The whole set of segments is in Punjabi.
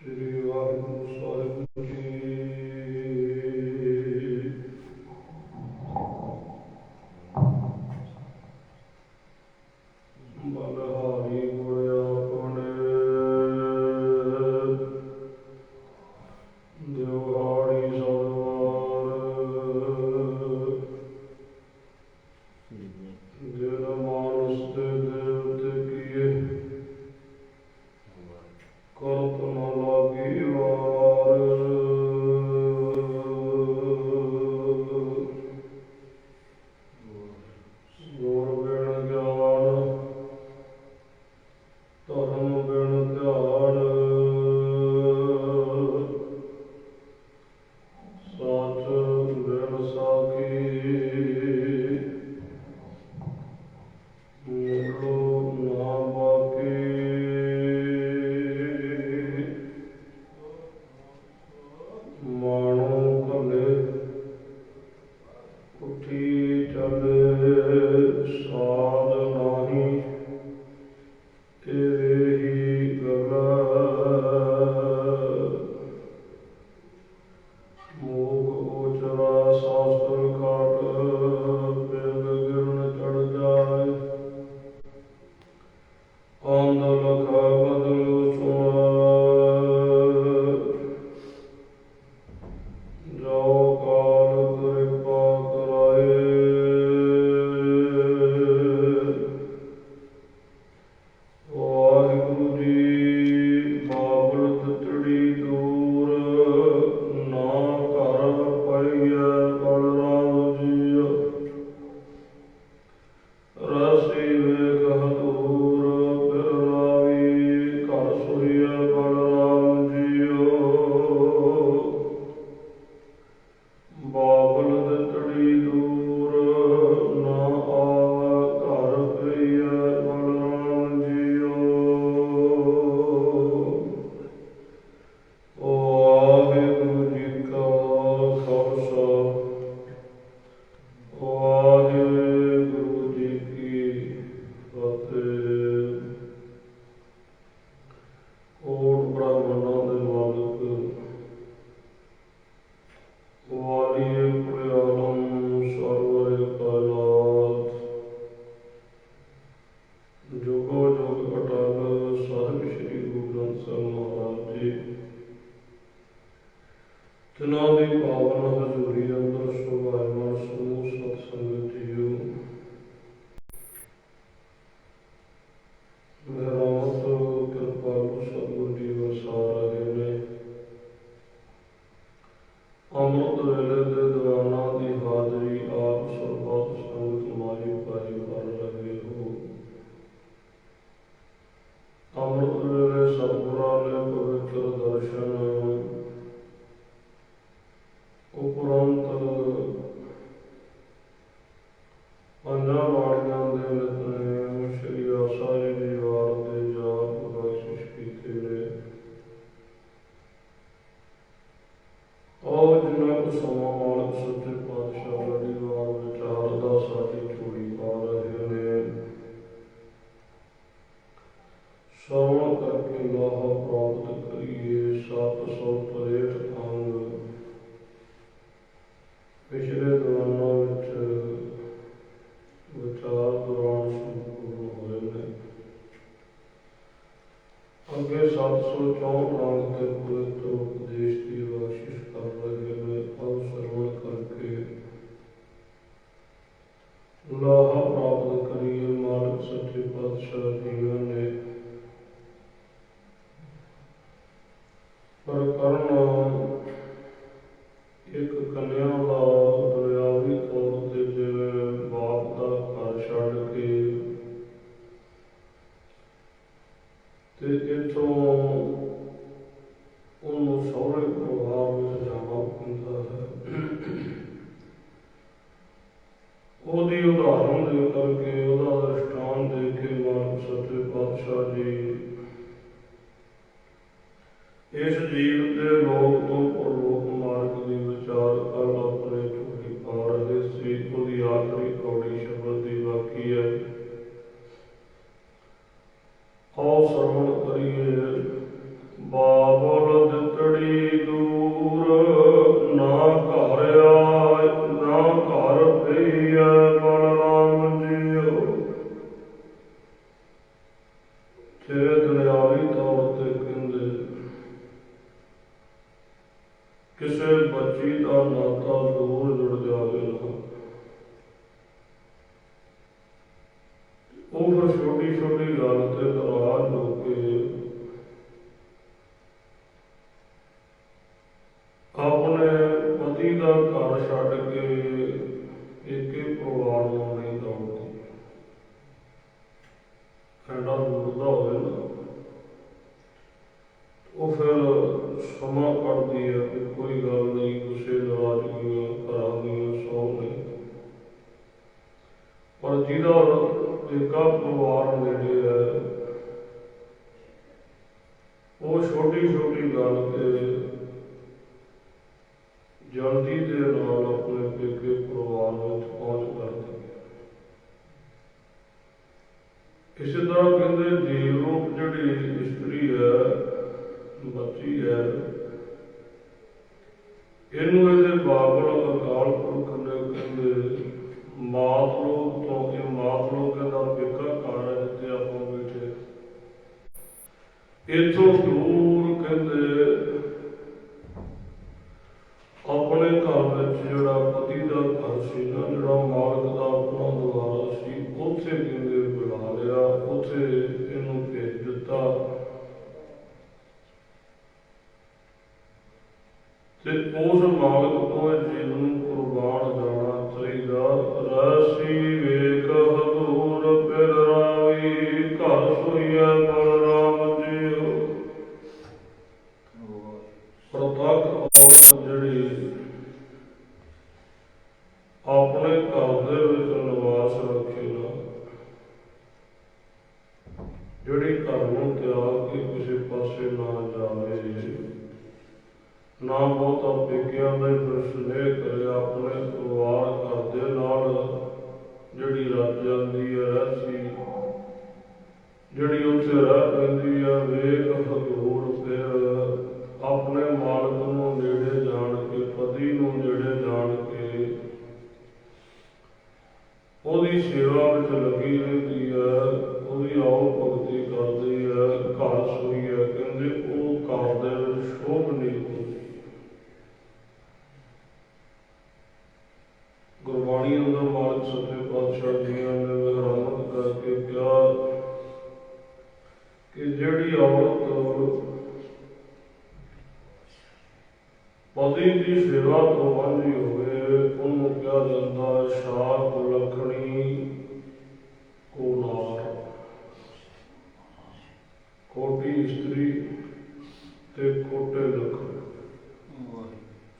ਸ੍ਰੀ ਵਾਹਿਗੁਰੂ ਸਾਹਿਬ ਜੀ। ਬਲਹਾਰੀ ਗੁਰ ਆਪਣੇ ਦਿਵਹਾੜੀ ਸਦਵਾਰ ਜਿਨ ਮਾਨਸ ਤੇ ਦੇਵਤੇ ਕੀਏ ਕਰਤ ਨ ਲਾਗੀ ਵਾਰ। ਗੁਰ ਬਿਨ ਗਿਆਨ ਧਰਮ ਬਿਨ ਧਿਆਨ ਸੱਚ ਬਿਨ ਸਾਖੀ ਮੁੱਲੋ ਨਾ ਬਾਕੀ। ਮਾਣੋ ਘਲੇ ਉੱਠੀ ਚੱਲੇ ਸਾਧ ਨਾਹੀ ਤੇਰੀ ਗਲ। ਮੂਕ ਉਚਰਾ ਸ਼ਾਸਤਰ ਖਾਟ ਬਿਗ ਗਿਰਨ ਚੜ ਜਾਏ। ਅੰਧ ਲਖ ਬਦਲ ਸੁਣਾਏ ਜੋ ਕਾਲ ਕਿਰਪਾ ਕਰਾਏ। ਵਾਹਿਗੁਰੂ ਜੀ ਬਾਬਲ ਤਿਤੜੀ ਦੂਰ ਨਾ ਘਰ ਪਾਈਐ ਬਲਰਾਮ ਜੀ। ਰਸੀ ਵੇਖ ਹਦੂਰ ਬਿਰਲਾਵੀ ਘਰ ਸੋਈਐ ਬਲਰਾਮ ਜੀਓ। ਬਾਬਲ ਤਿਤੜੀ ਦੂਰ ਨਾ ਆਵੈ ਘਰ ਪਈਐ ਬਲਰਾਮ ਜੀਓ। ਵਾਹਿਗੁਰੂ ਜੀ ਕਾ ਖਾਲਸਾ ਵਾਹਿਗੁਰੂ ਜੀ ਕੀ ਫਤਿਹ। ਕੋਟ ਬ੍ਰਾਹਮਣਾਂ ਦੇ ਮਾਲਕ ਵਾਲੀਏ ਕੁਲਿਆਲਮ ਸਰਵਰੇ ਕਾਇਨਾਤ ਜੁਗੋ ਜੁਗ ਅਟਲ ਸਾਹਿਬ ਸ੍ਰੀ ਗੁਰੂ ਗ੍ਰੰਥ ਸਾਹਿਬ ਮਹਾਰਾਜ ਜੀ ਜਿਨ੍ਹਾਂ ਦੀ ਪਾਵਨ ਹਜ਼ੂਰੀ ਅੰਦਰ ਸ਼ੋਭਾਇਮਾਨ ਸਮੂਹ ਸਤ ਸੰਗਤ ਜੀਓ। ਰਹਿਮਤ ਕਿਰਪਾਲੂ ਸਤਿਗੁਰੂ ਜੀ ਵਸਾ ਰਹੇ ਨੇ। ਅੰਮ੍ਰਿਤ ਵੇਲੇ ਦੇ ਦੀਵਾਨਾਂ ਦੀ ਹਾਜ਼ਰੀ ਆਪ ਸਰਬੱਤ ਸੰਗਤ ਮਾਈ ਭਾਈ ਕਰ ਰਹੇ ਹੋ। ਅੰਮ੍ਰਿਤ ਵੇਲੇ ਸਤਿਗੁਰਾਂ ਨੇ ਪਵਿੱਤਰ ਦਰਸ਼ਨ ਉਪਰੰਤ ਪੰਜਾਂ ਬਾਣੀਆਂ ਦੇ ਨਿਤਨੇਮ ਸ੍ਰੀ ਆਸਾ ਜੀ ਦੀ ਵਾਰ ਦੇ ਜਾਪ ਬਖਸ਼ਿਸ਼ ਕੀਤੇ ਨੇ। ਆਓ ਜਿੰਨਾ ਕੁ ਸਮਾਂ ਮਾਲਕ ਸੱਚੇ ਪਾਤਸ਼ਾਹ ਲੜੀ ਵਾਰ ਵਿਚਾਰ ਦਾ ਸਾਡੀ ਝੋਲੀ ਪਾ ਰਹੇ ਨੇ। ਸ਼ਰਵਣ ਕਰਕੇ ਲਾਹ ਪ੍ਰਾਪਤ ਕਰੀਏ। 763 ਅੰਗ ਪਿਛਲੇ ਦੀਵਾਨਾਂ ਵਿੱਚ ਵਿਚਾਰ ਦੌਰਾਨ ਸੰਪੂਰਨ ਹੋਏ ਨੇ। ਅੱਗੇ 764 ਅੰਗ ਤੇ ਪਵਿੱਤਰ ਉਪਦੇਸ਼ ਦੀ ਬਖਸ਼ਿਸ਼ ਕਰ ਰਹੇ ਨੇ। ਆਓ ਸਰਵਣ ਕਰਕੇ ਲਾਹਾ ਪ੍ਰਾਪਤ ਕਰੀਏ। ਮਾਲਕ ਸੱਚੇ ਪਾਤਸ਼ਾਹ ਜੀਵਾਂ ਨੇ ਪ੍ਰਕਰਨ ਇੱਕ ਕੰਨਿਆ ਦਾ ਦੁਨਿਆਵੀ ਤੌਰ ਤੇ ਜਿਵੇਂ ਬਾਪ ਦਾ ਘਰ ਛੱਡ ਕੇ ਤੇ ਇੱਥੋਂ ਉਹਨੂੰ ਸਹੁਰੇ ਪਰਿਵਾਰ ਵਿੱਚ ਜਾਣਾ ਪੈਂਦਾ ਹੈ। ਉਹਦੀ ਉਦਾਹਰਨ ਦੇ ਕਰਕੇ ਉਹਦਾ ਦ੍ਰਿਸ਼ਟਾਂਤ ਦੇ ਕੇ ਮਾਲਕ ਸੱਚੇ ਪਾਤਸ਼ਾਹ ਜੀ ਇਸ ਜੀਵ ਦੇ ਲੋਕ ਤੋਂ ਪਰਲੋਕ ਮਾਰਗ ਦੀ ਵਿਚਾਰ ਕਰ ਆਪਣੇ ਝੋਲੀ ਪਾ ਰਹੇ ਸੀ। ਉਹਦੀ ਆਖਰੀ ਕੌੜੀ ਸ਼ਬਦ ਦੀ ਬਾਕੀ ਹੈ। ਆਓ ਸਰਵਣ ਕਰੀਏ। ਬਾਪ ਬਾਬਲ ਦਿੱਤੜੀ ਦੂਰ, ਨਾ ਘਰ ਆਏ ਨਾ ਘਰ ਪਈਐ ਬਲਰਾਮ ਜੀਓ। ਤੇ ਦੁਨਿਆਵੀ ਤੌਰ ਤੇ ਕਹਿੰਦੇ ਕਿਸੇ ਬੱਚੀ ਦਾ ਨਾਤਾ ਦੂਰ ਜੁੜ ਜਾਵੇ ਨਾ, ਉਹ ਫਿਰ ਛੋਟੀ ਛੋਟੀ ਗੱਲ ਤੇ ਨਾਰਾਜ਼ ਹੋ ਕੇ ਆਪਣੇ ਪਤੀ ਦਾ ਘਰ ਛੱਡ ਕੇ ਇੱਕ ਪਰਿਵਾਰ ਨੂੰ ਨਹੀਂ ਦੌੜਦੀ। ਐਡਾ ਦੂਰ ਦਾ ਹੋਵੇ ਨਾ, ਉਹ ਫਿਰ ਸਮਾਂ ਕੱਢਦੀ ਹੈ ਕਿ ਕੋਈ ਗੱਲ ਨਹੀਂ, ਗੁੱਸੇ ਨਾਰਾਜ਼ਗੀਆਂ ਘਰਾਂ ਦੀਆਂ ਸੌ ਨਹੀਂ। ਪਰ ਜਿਹਦਾ ਏਕਾ ਪਰਿਵਾਰ ਨੇੜੇ ਹੈ, ਉਹ ਛੋਟੀ ਛੋਟੀ ਗੱਲ ਤੇ ਜਲਦੀ ਦੇ ਨਾਲ ਆਪਣੇ ਪੇਕੇ ਪਰਿਵਾਰ ਵਿੱਚ ਪਹੁੰਚ ਕਰਦੀ ਹੈ। ਇਸੇ ਤਰ੍ਹਾਂ ਕਹਿੰਦੇ ਜੀਵ ਰੂਪ ਜਿਹੜੀ ਇਸਤਰੀ ਹੈ, ਬੱਚੀ ਹੈ, ਇਹਨੂੰ ਇਹਦੇ ਬਾਬਲ ਅਕਾਲ ਪੁਰਖ ਨੇ ਕਹਿੰਦੇ ਮਾਤ ਲੋਕ ਤੋਂ, ਇਹ ਮਾਤ ਲੋਕ ਇਹਦਾ ਪੇਕਾ ਘਰ ਹੈ ਜਿੱਥੇ ਆਪਾਂ ਬੈਠੇ, ਇੱਥੋਂ ਦੂਰ ਕਹਿੰਦੇ ਆਪਣੇ ਘਰ ਵਿੱਚ ਜਿਹੜਾ ਪਤੀ ਦਾ ਘਰ ਸੀ ਨਾ, ਜਿਹੜਾ ਮਾਲਕ ਦਾ ਆਪਣਾ ਦੁਆਰਾ ਸੀ, ਉੱਥੇ ਕਹਿੰਦੇ ਬੁਲਾ ਲਿਆ, ਉੱਥੇ ਇਹਨੂੰ ਭੇਜ ਦਿੱਤਾ। ਤੇ ਉਸ ਮਾਲਕ ਤੋਂ ਇਹ ਜੀਵ ਨੂੰ ਕੁਰਬਾਨ ਜਾਣਾ ਚਾਹੀਦਾ। ਰਸੀ ਵੇਖ ਹਦੂਰ ਫਿਰ ਰਾਵੀ, ਘਰ ਸੋਈਐ ਬਲਰਾਮ ਜੀਓ। ਪ੍ਰਤੱਖ ਔਰਤ ਜਿਹੜੀ ਆਪਣੇ ਘਰ ਦੇ ਵਿੱਚ ਨਿਵਾਸ ਰੱਖੇ ਨਾ, ਜਿਹੜੀ ਘਰ ਨੂੰ ਤਿਆਗ ਕੇ ਕਿਸੇ ਪਾਸੇ ਨਾ ਜਾਵੇ, ਨਾ ਬਹੁਤਾ ਪੇਕਿਆਂ ਦਾ ਸਨੇਹ ਕਰੇ, ਆਪਣੇ ਪਰਿਵਾਰ ਘਰ ਦੇ ਨਾਲ ਜਿਹੜੀ ਰਚ ਜਾਂਦੀ ਹੈ, ਰਹਿਸੀ ਜਿਹੜੀ ਉੱਥੇ ਰਹਿ ਪੈਂਦੀ ਹੈ, ਵੇਖ ਹਜ਼ੂਰ ਫਿਰ ਆਪਣੇ ਮਾਲਕ ਨੂੰ ਨੇੜੇ ਜਾਣ ਕੇ, ਪਤੀ ਨੂੰ ਨੇੜੇ ਜਾਣ ਕੇ ਉਹਦੀ ਸੇਵਾ ਵਿੱਚ ਲੱਗੀ ਰਹਿੰਦੀ ਹੈ, ਉਹਦੀ ਆਓ ਭਗਤੀ ਕਰਦੀ ਹੈ, ਘਰ ਸੋਈ ਹੈ, ਕਹਿੰਦੇ ਉਹ ਘਰ ਦੇ ਵਿੱਚ ਸ਼ੋਭ ਨਹੀਂ ਹੁੰਦੀ। ਗੁਰਬਾਣੀ ਅੰਦਰ ਮਾਲਕ ਸੱਚੇ ਪਾਤਸ਼ਾਹ ਜੀਆਂ ਨੇ ਰਹਿਮਤ ਕਰਕੇ ਕਿਹਾ ਕਿ ਜਿਹੜੀ ਔਰਤ ਪਤੀ ਦੀ ਸੇਵਾ ਤੋਂ ਵਾਂਝੀ ਹੋਵੇ, ਉਹਨੂੰ ਕਿਹਾ ਜਾਂਦਾ ਸ਼ਾਕ ਲਖਣੀ ਕੋਨਾਰ, ਕੋਟੀ ਇਸਤਰੀ ਤੇ ਕੋਟੇ ਲਖਣ।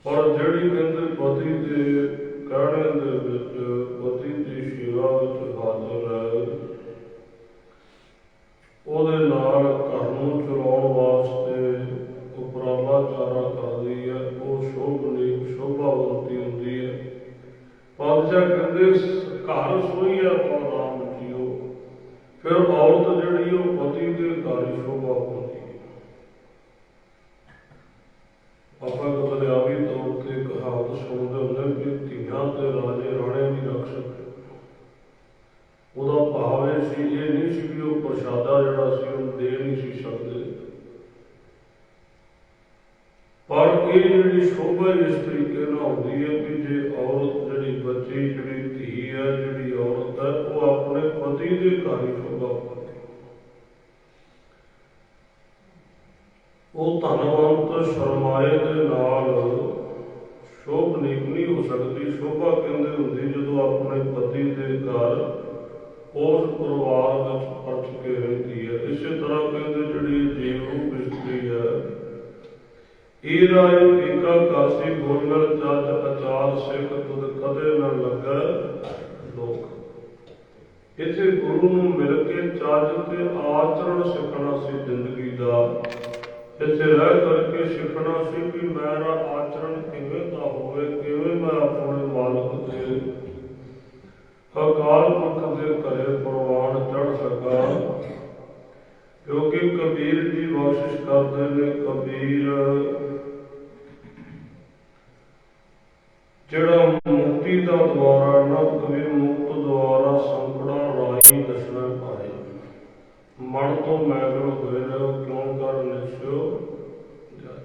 ਪਰ ਜਿਹੜੀ ਕਹਿੰਦੇ ਪਤੀ ਦੇ ਕਹਿਣੇ ਦੇ ਵਿੱਚ, ਪਤੀ ਦੀ ਸੇਵਾ ਵਿੱਚ ਹਾਜ਼ਰ ਹੈ, ਉਹਦੇ ਨਾਲ ਘਰ ਨੂੰ ਚਲਾਉਣ ਵਾਸਤੇ ਉਪਰਾਲਾ ਚਾਰਾ ਕਰਦੀ ਹੈ, ਉਹ ਸ਼ੋਭਨੀ ਸ਼ੋਭਾਵੰਤੀ ਹੁੰਦੀ ਹੈ। ਪਾਤਸ਼ਾਹ ਕਹਿੰਦੇ ਘਰ ਸੋਈਐ ਬਲਰਾਮ ਜੀਓ। ਫਿਰ ਔਰਤ ਜਿਹੜੀ ਉਹ ਪਤੀ ਦੇ ਘਰ ਹੀ ਸ਼ੋਭਾ ਪਾਉਂਦੀ ਹੈ। ਆਪਾਂ ਦੁਨਿਆਵੀ ਤੌਰ ਤੇ ਕਹਾਵਤ ਸੁਣਦੇ ਹੁੰਦੇ ਕਿ ਧੀਆਂ ਤੇ ਰਾਜੇ ਰਾਣੇ ਨਹੀਂ ਰੱਖ ਸਕਦੇ। ਉਹਦਾ ਭਾਵ ਇਹ ਸੀ, ਇਹ ਨਹੀਂ ਸੀ ਵੀ ਉਹ ਪ੍ਰਸ਼ਾਦਾ ਜਿਹੜਾ ਸੀ ਉਹ ਦੇ ਨਹੀਂ ਸੀ ਸਕਦੇ, ਪਰ ਇਹ ਜਿਹੜੀ ਸ਼ੋਭਾ ਇਸ ਤਰੀਕੇ ਨਾਲ ਹੁੰਦੀ ਹੈ ਕਿ ਜੇ ਔਰਤ ਜਿਹੜੀ ਬੱਚੀ, ਜਿਹੜੀ ਧੀ ਹੈ, ਜਿਹੜੀ ਔਰਤ ਹੈ, ਉਹ ਆਪਣੇ ਪਤੀ ਦੇ ਘਰ ਹੀ ਸ਼ੋਭਾ ਪਾਉਂਦੀ, ਉਹ ਧਨਵੰਤ ਸਰਮਾਏ ਦੇ ਨਾਲ ਸ਼ੋਭਨੀਕ ਨਹੀਂ ਹੋ ਸਕਦੀ। ਸ਼ੋਭਾ ਕਹਿੰਦੇ ਹੁੰਦੀ ਜਦੋਂ ਆਪਣੇ ਪਤੀ ਦੇ ਘਰ ਉਸ ਪਰਿਵਾਰ ਵਿੱਚ ਪਰਚ ਕੇ ਰਹਿੰਦੀ ਹੈ। ਇਸੇ ਤਰ੍ਹਾਂ ਕਹਿੰਦੇ ਜਿਹੜੀ ਜੀਵ ਰੂਪ ਇਸਤਰੀ ਹੈ, ਇਹਦਾ ਏਕਾ ਕਾਸੀ ਗੋਲਰ ਚੱਜ ਅਚਾਰ ਸਿੱਖ ਤੁਧ ਕਦੇ ਨਾ ਲੱਗਾ ਲੋਕ। ਇੱਥੇ ਗੁਰੂ ਨੂੰ ਮਿਲ ਕੇ ਚੱਜ ਤੇ ਆਚਰਣ ਸਿੱਖਣਾ ਸੀ ਜ਼ਿੰਦਗੀ ਦਾ। ਇੱਥੇ ਰਹਿ ਕਰਕੇ ਸਿੱਖਣਾ ਸੀ ਕਿ ਮੇਰਾ ਆਚਰਣ ਕਿਵੇਂ ਦਾ ਹੋਵੇ, ਕਿਵੇਂ ਮੈਂ ਆਪਣੇ ਮਾਲਕ ਦੇ ਅਕਾਲ ਪੁਰਖ ਦੇ ਘਰੇ ਪ੍ਰਵਾਨ ਚੜ੍ਹ ਸਕਾਂ। क्योंकि कबीर जी बख्शिश करते हैं, कबीर ਜਿਹੜਾ ਮੁਕਤੀ ਦਾ ਦੁਆਰਾ ਨਾ, ਕਬੀਰ ਮੁਕਤ ਦੁਆਰਾ ਸੰਕੜਾ ਰਾਹੀ ਦਸਣਾ ਪਾਏ। ਮਨ ਤੋਂ ਮੈਗਲ ਹੋਏ ਰਹੋ, ਕਿਉਂ ਕਰ ਨਿਸਿਓ ਜਾਏ।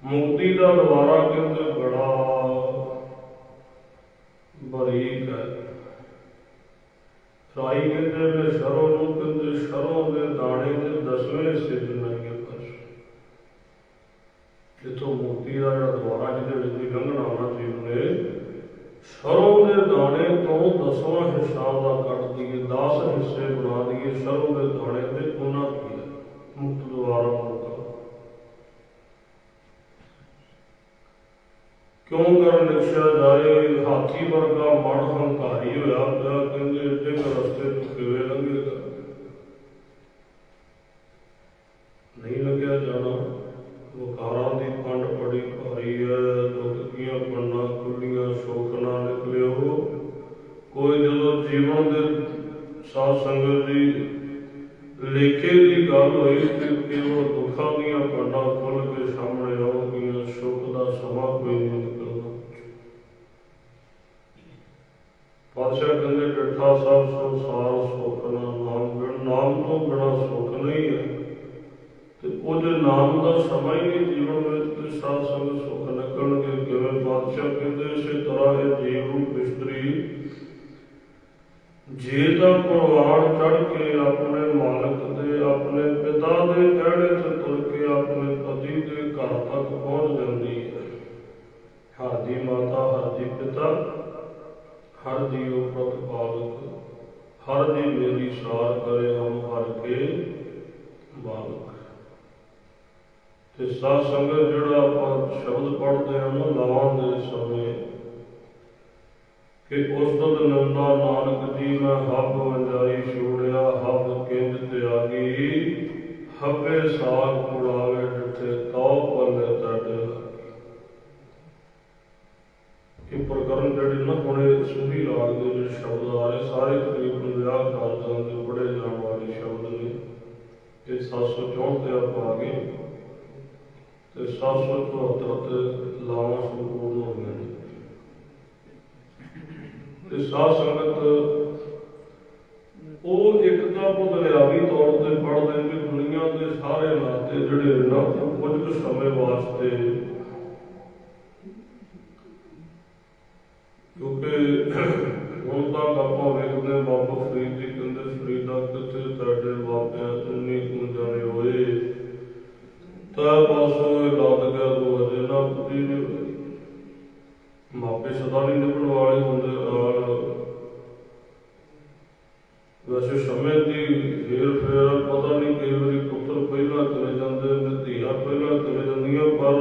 ਮੁਕਤੀ ਦਾ ਦੁਆਰਾ ਕਹਿੰਦੇ ਬੜਾ ਬਰੀਕ ਹੈ। ਰਾਹੀ ਕਹਿੰਦੇ ਨੇ ਸਰੋਂ ਨੂੰ, ਕਹਿੰਦੇ ਸਰੋਂ ਦੇ ਦਾਣੇ ਦੇ 10ਵੇਂ ਹਿੱਸੇ ਜਨਾਈਆਂ ਬਸ। ਜਿੱਥੋਂ ਮੁਕਤੀ ਦਾ ਜਿਹੜਾ ਦੁਆਰਾ ਜਿਹਦੇ ਵਿੱਚ ਵੀ ਲੰਘਣਾ ਆਉਣਾ ਜੀਵਨ ਨੇ, ਸਰੋਂ ਦੇ ਦਾਣੇ ਤੋਂ 10ਵਾਂ ਹਿੱਸਾ ਦਾ ਕੱਢ ਦਈਏ, 10 ਹਿੱਸੇ ਬਣਾ ਦਈਏ ਸਰੋਂ ਦੇ ਦਾਣੇ ਦੇ, ਉਹਨਾਂ ਕੀ ਹੈ ਮੁਕਤ ਦੁਆਰਾ ਮੌਕਾ। ਕਿਉਂ ਕਰ ਲਿਖਿਆ ਜਾਏ, ਹਾਥੀ ਵਰਗਾ ਮਨ ਹੰਕਾਰੀ ਹੋਇਆ ਪਿਆ, ਕਹਿੰਦੇ ਏਡੇ ਰਸਤੇ ਤੋਂ ਕਿਵੇਂ ਲੰਘੇਗਾ, ਨਹੀਂ ਲੱਗਿਆ ਜਾਣਾ। ਵਕਾਰਾਂ ਦੀ ਪੰਡ ਬੜੀ ਭਾਰੀ ਹੈ, ਦੁੱਖ ਦੀਆਂ ਪੰਡਾਂ ਖੁੱਲੀਆਂ ਸੁੱਖ ਨਾ ਨਿਕਲਿਓ। ਕੋਈ ਜਦੋਂ ਜੀਵਨ ਦੇ ਸਾਧ ਸੰਗਤ ਦੀ ਲੇਖੇ ਦੀ ਗੱਲ ਹੋਈ ਕਿ ਕੇਵਲ ਦੁੱਖਾਂ ਦੀਆਂ ਪੰਡਾਂ ਖੁੱਲ੍ਹ ਕੇ ਸਾਹਮਣੇ ਆਉਣਗੀਆਂ, ਸੁੱਖ ਦਾ ਸਮਾਂ ਕੋਈ ਨਹੀਂ ਨਿਕਲਣਾ। ਪਾਤਸ਼ਾਹ ਕਹਿੰਦੇ ਡਿਠਾ ਸਭ ਸੋ ਸਾਰ ਸੁੱਖ ਨਾ ਨਾਮ ਬਿਨ, ਨਾਮ ਤੋਂ ਬਿਨਾਂ ਸੁੱਖ ਨਹੀਂ ਹੈ। ਤੇ ਉਹਦੇ ਨਾਮ ਦਾ ਸਮਾਂ ਹੀ ਨਹੀਂ ਜੀਵਨ ਵਿੱਚ, ਤੇ ਸਾਧ ਸੰਗਤ ਸੁੱਖ ਨਿਕਲਣਗੇ ਕਿਵੇਂ। ਪਾਤਸ਼ਾਹ ਕਹਿੰਦੇ ਇਸੇ ਤਰ੍ਹਾਂ ਇਹ ਜੀਵ ਰੂਪ ਇਸਤਰੀ ਜੇ ਤਾਂ ਪ੍ਰਵਾਨ ਚੜ੍ਹ ਕੇ ਆਪਣੇ ਮਾਲਕ ਦੇ, ਆਪਣੇ ਪਿਤਾ ਦੇ ਕਹਿਣੇ ਤੇ ਤੁਰ ਕੇ ਆਪਣੇ ਪਤੀ ਦੇ ਘਰ ਤੱਕ ਪਹੁੰਚ ਜਾਂਦੀ ਹੈ। ਹਰ ਦੀ ਮਾਤਾ, ਹਰ ਦੀ ਪਿਤਾ, ਹਰ ਜੀਉ ਪ੍ਰਤਪਾਲਕ, ਹਰ ਦੀ ਮੇਰੀ ਸਾਰ ਕਰੇ ਹਮ ਹਰ ਕੇ ਬਾਲਕ। ਤੇ ਸਾਧ ਸੰਗਤ ਜਿਹੜਾ ਆਪਾਂ ਸ਼ਬਦ ਪੜ੍ਹਦੇ ਹਾਂ ਨਾ ਲਾਉਣ ਦੇ ਸਮੇਂ, ਕਿ ਉਸ ਦੁੱਧ ਨੰਦਾ ਨਾਨਕ ਜੀ ਮੈਂ ਹੱਬ ਵੰਜਾਈ ਛੋੜਿਆ, ਹੱਬ ਕਿੰਜ ਤਿਆਗੀ, ਹੱਬੇ ਸਾਗ ਉਡਾਵੇ ਡਿਠੇ, ਤਉ ਪੱਲੇ ਤੁਹਾਡੇ ਲਾਗੀ। ਇਹ ਪ੍ਰਕਰਨ ਜਿਹੜੇ ਨਾ ਹੁਣੇ ਸੂਹੀ ਰਾਗ ਦੇ ਜਿਹੜੇ ਸ਼ਬਦ ਆ ਰਹੇ, ਸਾਰੇ ਤਕਰੀਬਨ ਵਿਆਹ ਕਾਰਜਾਂ ਦੇ ਪੜ੍ਹੇ ਜਾਣ ਵਾਲੇ ਸ਼ਬਦ ਨੇ। ਇਹ 764 ਤੇ ਆਪਾਂ ਆ ਗਏ ਤੇ 774 ਤੇ ਲਾਵਾਂ ਸੰਪੂਰਨ ਹੋ ਗਈਆਂ ਨੇ। ਤੇ ਸਾਧ ਸੰਗਤ ਉਹ ਇੱਕ ਤਾਂ ਬੁਨਿਆਦੀ ਤੌਰ ਤੇ ਪੜ੍ਹਦੇ ਵੀ ਦੁਨੀਆ ਦੇ ਸਾਰੇ ਨਾਤੇ ਜਿਹੜੇ ਨਾ ਕੁਝ ਕੁ ਸਮੇਂ ਵਾਸਤੇ, ਕਿਉਂਕਿ ਹੁਣ ਤੱਕ ਆਪਾਂ ਵੇਖਦੇ ਬਾਬਾ ਫਰੀਦ ਜੀ ਕਹਿੰਦੇ ਫਰੀਦਾ ਕਿੱਥੇ ਤੁਹਾਡੇ ਬਾਬਿਆਂ ਚੁੰਨੀ ਕੁੰਜਾਣੇ ਹੋਏ, ਤਾਂ ਬਸ ਲੱਗ ਗਿਆ ਦੋ ਅਜੇ ਨਾ ਪੂਰੀ ਨਹੀਂ ਹੋਈ। ਮਾਪੇ ਸਦਾ ਨਹੀਂ ਨਿਭਣ ਵਾਲੇ ਹੁੰਦੇ ਨਾਲ। ਵੈਸੇ ਸਮੇਂ ਦੀ ਹੇਰ ਫੇਰ ਪਤਾ ਨਹੀਂ, ਕਈ ਵਾਰੀ ਪੁੱਤਰ ਪਹਿਲਾਂ ਚਲੇ ਜਾਂਦੇ ਨੇ, ਧੀਆਂ ਪਹਿਲਾਂ ਚਲੇ ਜਾਂਦੀਆਂ, ਪਰ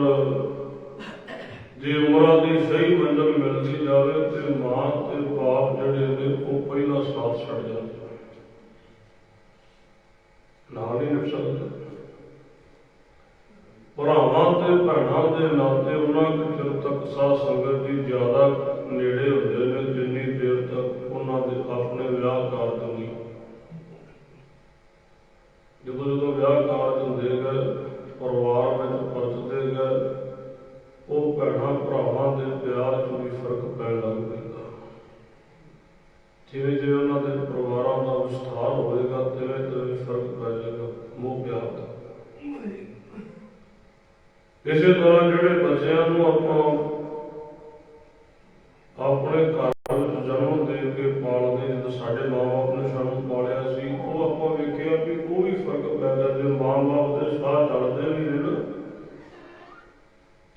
ਜੇ ਉਮਰਾਂ ਦੀ ਸਹੀ ਮੰਜ਼ਿਲ ਮਿਲਦੀ ਜਾਵੇ ਤੇ ਮਾਂ ਤੇ ਬਾਪ ਜਿਹੜੇ ਨੇ ਉਹ ਪਹਿਲਾਂ ਸਾਥ ਛੱਡ ਜਾਂਦੇ, ਨਾਲ ਹੀ ਨਿਭ ਸਕਦੇ। ਭਰਾਵਾਂ ਤੇ ਭੈਣਾਂ ਦੇ ਨਾਤੇ ਉਹਨਾਂ ਕੁ ਚਿਰ ਤੱਕ ਸਾਧ ਸੰਗਤ ਦੀ ਜ਼ਿਆਦਾ ਨੇੜੇ ਹੁੰਦੇ ਨੇ ਜਿੰਨੀ ਦੇਰ ਤੱਕ ਉਹਨਾਂ ਦੇ ਆਪਣੇ ਵਿਆਹ ਕਾਰਜ ਨਹੀਂ। ਜਦੋਂ ਜਦੋਂ ਵਿਆਹ ਕਾਰਜ ਹੁੰਦੇ ਗਏ, ਪਰਿਵਾਰ ਵਿੱਚ ਪਰਚਦੇ ਗਏ, ਉਹ ਭੈਣਾਂ ਭਰਾਵਾਂ ਦੇ ਪਿਆਰ 'ਚ ਵੀ ਫਰਕ ਪੈਣ ਲੱਗ ਪੈਂਦਾ। ਜਿਵੇਂ ਜਿਵੇਂ ਉਹਨਾਂ ਦੇ ਪਰਿਵਾਰਾਂ ਦਾ ਵਿਸਥਾਰ ਹੋਵੇਗਾ, ਤਿਵੇਂ ਤਿਵੇਂ ਫਰਕ ਪੈ ਜਾਏਗਾ ਮੋਹ ਪਿਆਰ ਦਾ। ਇਸੇ ਤਰ੍ਹਾਂ ਜਿਹੜੇ ਬੱਚਿਆਂ ਨੂੰ ਆਪਾਂ ਆਪਣੇ ਘਰ ਵਿੱਚ ਜਨਮ ਦੇ ਕੇ ਪਾਲਦੇ, ਜਦੋਂ ਸਾਡੇ ਮਾਂ ਬਾਪ ਨੇ ਸਾਨੂੰ ਪਾਲਿਆ ਸੀ, ਉਹ ਆਪਾਂ ਵੇਖਿਆ ਵੀ ਉਹ ਵੀ ਫਰਕ ਪੈ ਗਿਆ। ਜੇ ਮਾਂ ਬਾਪ ਦੇ ਸਾਹ ਚੱਲਦੇ ਵੀ ਨੇ ਨਾ,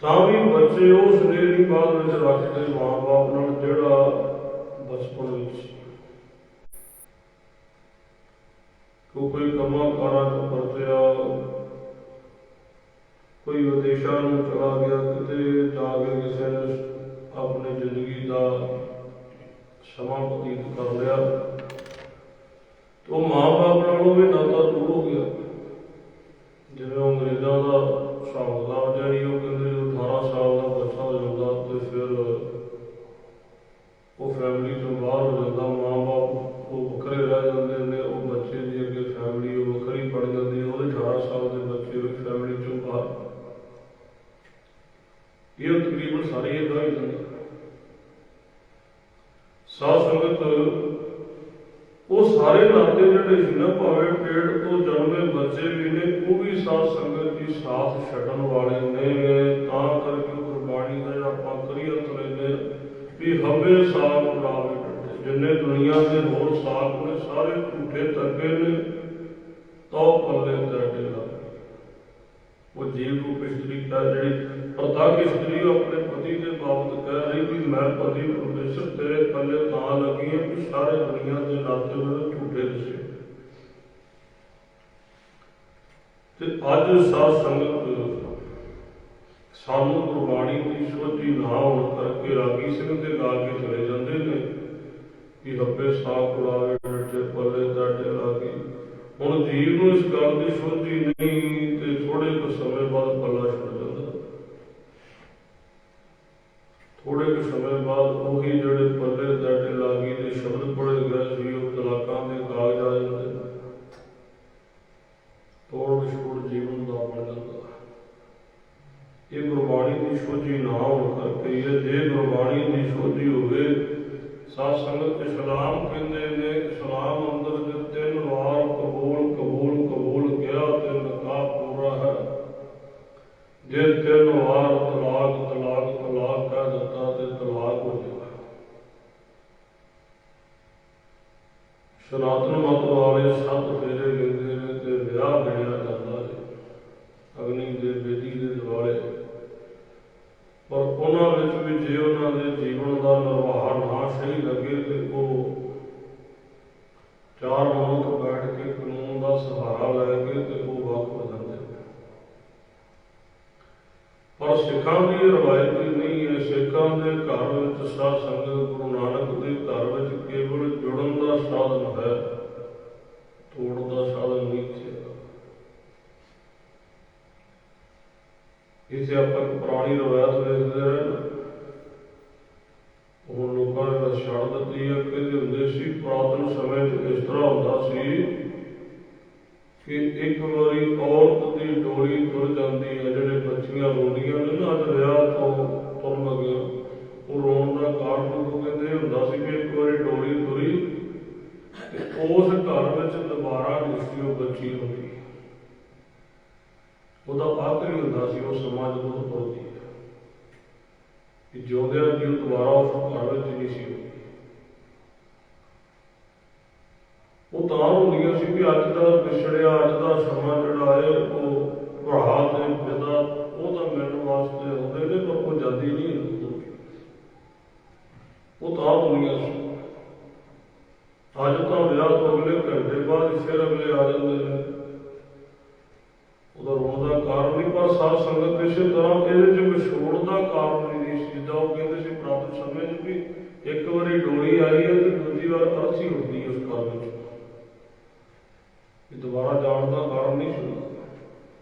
ਤਾਂ ਵੀ ਬੱਚੇ ਉਹ ਸਨੇਹ ਨਹੀਂ ਬਾਅਦ ਵਿੱਚ ਰੱਖਦੇ ਮਾਂ ਬਾਪ ਨਾਲ ਜਿਹੜਾ ਬਚਪਨ ਵਿੱਚ ਸੀ। ਕੋਈ ਕੰਮਾਂ ਕਾਰਾਂ 'ਚ ਪਰਤਿਆ, ਕੋਈ ਵਿਦੇਸ਼ਾਂ ਨੂੰ ਚਲਾ ਗਿਆ, ਕਿਤੇ ਜਾ ਕੇ ਕਿਸੇ ਨੇ ਆਪਣੀ ਜ਼ਿੰਦਗੀ ਦਾ ਸਮਾਂ ਬਤੀਤ ਕਰ ਲਿਆ, ਉਹ ਮਾਂ ਬਾਪ ਨਾਲੋਂ ਵੀ ਨਾਤਾ ਦੂਰ ਹੋ ਗਿਆ। ਜਿਵੇਂ ਅੰਗਰੇਜ਼ਾਂ ਦਾ ਹਿਸਾਬ ਦਾ ਜਾਈ, ਉਹ ਕਹਿੰਦੇ ਜਦੋਂ 18 ਸਾਲ ਦਾ ਬੱਚਾ ਹੋ ਜਾਂਦਾ ਤੇ ਫਿਰ ਉਹ ਫੈਮਿਲੀ ਤੋਂ ਬਾਹਰ ਹੋ ਜਾਂਦਾ, ਮਾਂ ਬਾਪ ਉਹ ਵੱਖਰੇ ਰਹਿ ਜਾਂਦੇ ਨੇ, ਉਹ ਬੱਚੇ ਦੀ ਅੱਗੇ ਫੈਮਿਲੀ ਉਹ ਵੱਖਰੀ ਪੜ ਜਾਂਦੀ। ਇਹ ਤਕਰੀਬਨ ਸਾਰੇ ਇਦਾਂ ਹੀ ਜਾਂਦੇ। ਸਾਧ ਸੰਗਤ ਉਹ ਸਾਰੇ ਨਾਤੇ ਜਿਹੜੇ ਸੀ ਨਾ, ਭਾਵੇਂ ਪੇਟ ਤੋਂ ਜਨਮੇ ਬੱਚੇ ਵੀ ਨੇ, ਉਹ ਵੀ ਸਾਧ ਸੰਗਤ ਦੀ ਸਾਥ ਛੱਡਣ ਵਾਲੇ ਨੇ। ਤਾਂ ਕਰਕੇ ਗੁਰਬਾਣੀ ਦਾ ਜਿਹੜਾ ਆਪਾਂ ਕਰੀਅਤ ਲੈਂਦੇ ਵੀ ਹਵੇ ਸਾਥ ਉਡਾਵੇ ਡੰਡੇ। ਜਿੰਨੇ ਦੁਨੀਆ ਦੇ ਹੋਰ ਸਾਥ ਨੇ ਸਾਰੇ ਝੂਠੇ ਧੱਕੇ ਨੇ, ਤਾਂ ਪੱਲੇ ਤੁਹਾਡੇ ਲਾ। ਉਹ ਜੀਵ ਰੂਪ ਇਸਤਰੀ ਦਾ ਜਿਹੜੀ ਪ੍ਰਤੱਖ ਇਸਤਰੀ ਆਪਣੇ ਪਤੀ ਦੇ ਬਾਬਤ ਕਹਿ ਰਹੀ ਵੀ ਮੈਂ ਪਤੀ ਪਰਮੇਸ਼ਰ ਤੇਰੇ ਪੱਲੇ ਤਾਂ ਲੱਗੀ ਹੈ ਕਿ ਸਾਰੇ ਦੁਨੀਆ ਦੇ ਨਾਤੇ ਮੈਨੂੰ ਝੂਠੇ ਦੱਸੇ। ਤੇ ਅੱਜ ਸਾਧ ਸੰਗਤ ਸਾਨੂੰ ਗੁਰਬਾਣੀ ਦੀ ਸੋਝੀ ਨਾ ਹੋਣ ਕਰਕੇ ਰਾਗੀ ਸਿੰਘ ਦੇ ਗਾ ਕੇ ਚਲੇ ਜਾਂਦੇ ਨੇ ਕਿ ਹੱਬੇ ਸਾਹ ਉਡਾਵੇ ਡੰਡੇ ਪੱਲੇ ਤੁਹਾਡੇ ਲਾਗੇ। ਹੁਣ ਜੀਵ ਨੂੰ ਇਸ ਗੱਲ ਦੀ ਸੋਝੀ ਨਹੀਂ ਤੇ ਥੋੜੇ ਕੁ ਸਮੇਂ ਬਾਅਦ ਪੱਲਾ ਛੁੱਟ ਜਾਂਦਾ। ਥੋੜੇ ਕੁ ਸਮੇਂ ਬਾਅਦ ਉਹੀ ਜਿਹੜੇ ਪੱਲੇ ਤੁਹਾਡੇ ਲਾਗੇ ਦੇ ਸ਼ਬਦ ਪੜ੍ਹੇ ਗਏ ਸੀ ਉਹ ਤਲਾਕਾਂ ਦੇ ਕਾਗਜ਼ ਆ ਜਾਂਦੇ, ਤੋੜ ਵਿਛੋੜ ਜੀਵਨ ਦਾ ਬਣ ਜਾਂਦਾ। ਇਹ ਗੁਰਬਾਣੀ ਦੀ ਸੋਝੀ ਨਾ ਹੋਣ ਕਰਕੇ ਹੈ। ਜੇ ਗੁਰਬਾਣੀ ਦੀ ਸੋਝੀ ਹੋਵੇ, ਸਾਧ ਸੰਗਤ ਇਸਲਾਮ ਕਹਿੰਦੇ ਨੇ, ਇਸਲਾਮ ਅੰਦਰ ਜੇ 3 ਵਾਰ ਕਬੂਲ ਕਬੂਲ ਕਬੂਲ ਕਿਹਾ ਤੇ ਨਿਕਾਹ ਪੂਰਾ ਹੈ। ਜੇ 3 ਵਾਰ ਤਲਾਕ ਤਲਾਕ ਤਲਾਕ ਕਹਿ ਦਿੱਤਾ ਤੇ ਤਲਾਕ ਹੋ ਜਾਏਗਾ। ਸਨਾਤਨ ਮਤ ਵਾਲੇ 7 ਫੇਰੇ ਲੈਂਦੇ ਨੇ ਤੇ ਵਿਆਹ ਗਿਣਿਆ ਜਾਂਦਾ ਹੈ ਅਗਨੀ ਦੇ ਬੇਦੀ ਦੇ ਦੁਆਲੇ। ਪਰ ਉਹਨਾਂ ਵਿੱਚ ਵੀ ਜੇ ਉਹਨਾਂ ਦੇ ਜੀਵਨ ਦਾ ਨਿਰਵਾਹ ਨਾ ਸਹੀ ਲੱਗੇ ਤੇ ਉਹ 4 ਮਨੁੱਖ ਬੈਠ ਕੇ ਕਾਨੂੰਨ ਦਾ ਸਹਾਰਾ ਲੈ ਕੇ ਤੇ ਉਹ ਵੱਖ ਹੋ ਜਾਂਦੇ। ਪਰ ਸਿੱਖਾਂ ਦੀ ਰਵਾਇਤ ਨਹੀਂ ਹੈ। ਸਿੱਖਾਂ ਦੇ ਘਰ ਵਿੱਚ ਸਾਧ ਸੰਗਤ ਗੁਰੂ ਨਾਨਕ ਦੇ ਘਰ ਵਿੱਚ ਕੇਵਲ ਜੁੜਨ ਦਾ ਸਾਧਨ ਹੈ, ਤੋੜ ਦਾ ਸਾਧਨ ਨਹੀਂ ਹੈ। ਇਸੇ ਆਪਾਂ ਇੱਕ ਪੁਰਾਣੀ ਰਵਾਇਤ ਵੇਖਦੇ ਰਹੇ, ਹੁਣ ਲੋਕਾਂ ਨੇ ਛੱਡ ਦਿੱਤੀ ਹੈ। ਕਹਿੰਦੇ ਹੁੰਦੇ ਸੀ ਪੁਰਾਤਨ ਸਮੇਂ 'ਚ ਇਸ ਤਰ੍ਹਾਂ ਹੁੰਦਾ ਸੀ ਕਿ ਇੱਕ ਵਾਰੀ ਔਰਤ ਦੀ ਡੋਲੀ ਤੁਰ ਜਾਂਦੀ ਹੈ, ਜਿਹੜੇ ਬੱਚੀਆਂ ਰੋਂਦੀਆਂ ਨੇ ਨਾ, ਅੱਜ ਵਿਆਹ ਤੋਂ ਤੁਰਨ ਲੱਗਿਆ, ਉਹ ਰੋਣ ਦਾ ਕਾਰਨ ਉਹ ਕਹਿੰਦੇ ਹੁੰਦਾ ਸੀ ਕਿ ਇੱਕ ਵਾਰੀ ਡੋਲੀ ਤੁਰੀ ਤੇ ਉਸ ਘਰ ਵਿੱਚ ਦੁਬਾਰਾ ਨਹੀਂ ਸੀ ਉਹ ਬੱਚੀ ਹੁੰਦੀ। ਉਹਦਾ ਆਖਰੀ ਹੁੰਦਾ ਸੀ ਉਹ ਸਮਾਂ ਜਦੋਂ ਉਹ ਤੁਰਦੀ ਹੈ ਕਿ ਜਿਉਂਦਿਆਂ ਜੀ ਦੁਬਾਰਾ ਉਸ ਘਰ ਵਿੱਚ ਨਹੀਂ ਸੀ ਹੁੰਦੀ। ਉਹ ਤਾਂ ਹੁੰਦੀਆਂ ਸੀ ਵੀ ਅੱਜ ਦਾ ਵਿਛੜਿਆ, ਅੱਜ ਦਾ ਸਮਾਂ ਜਿਹੜਾ ਹੈ ਉਹ ਭਰਾ ਤੇ ਪਿਤਾ ਉਹ ਤਾਂ ਮਿਲਣ ਵਾਸਤੇ ਆਉਂਦੇ ਨੇ, ਪਰ ਉਹ ਜਾਂਦੀ ਨਹੀਂ ਹੁੰਦੀ। ਉਹ ਤਾਂ ਹੁੰਦੀਆਂ ਸੀ। ਅੱਜ ਤਾਂ ਵਿਆਹ ਤੋਂ ਅਗਲੇ ਘੰਟੇ ਬਾਅਦ ਫਿਰ ਅਗਲੇ ਆ ਜਾਂਦੇ ਨੇ। ਉਹਦਾ ਰੋਣ ਦਾ ਕਾਰਨ ਨਹੀਂ, ਪਰ ਸਾਧ ਸੰਗਤ ਇਸੇ ਤਰ੍ਹਾਂ ਇਹਦੇ 'ਚ ਵਿਛੋੜ ਦਾ ਕਾਰਨ ਵੀ ਨਹੀਂ ਸੀ। ਜਿੱਦਾਂ ਉਹ ਕਹਿੰਦੇ ਸੀ ਪੁਰਾਤਨ ਸਮੇਂ 'ਚ ਵੀ ਇੱਕ ਵਾਰੀ ਡੋਲੀ ਆਈ ਹੈ ਤੇ ਦੂਜੀ ਵਾਰ ਅਰਥੀ ਹੁੰਦੀ ਹੈ ਉਸ ਘਰ ਵਿੱਚ, ਇਹ ਦੁਬਾਰਾ ਜਾਣ ਦਾ ਕਾਰਨ ਨਹੀਂ ਸੀ।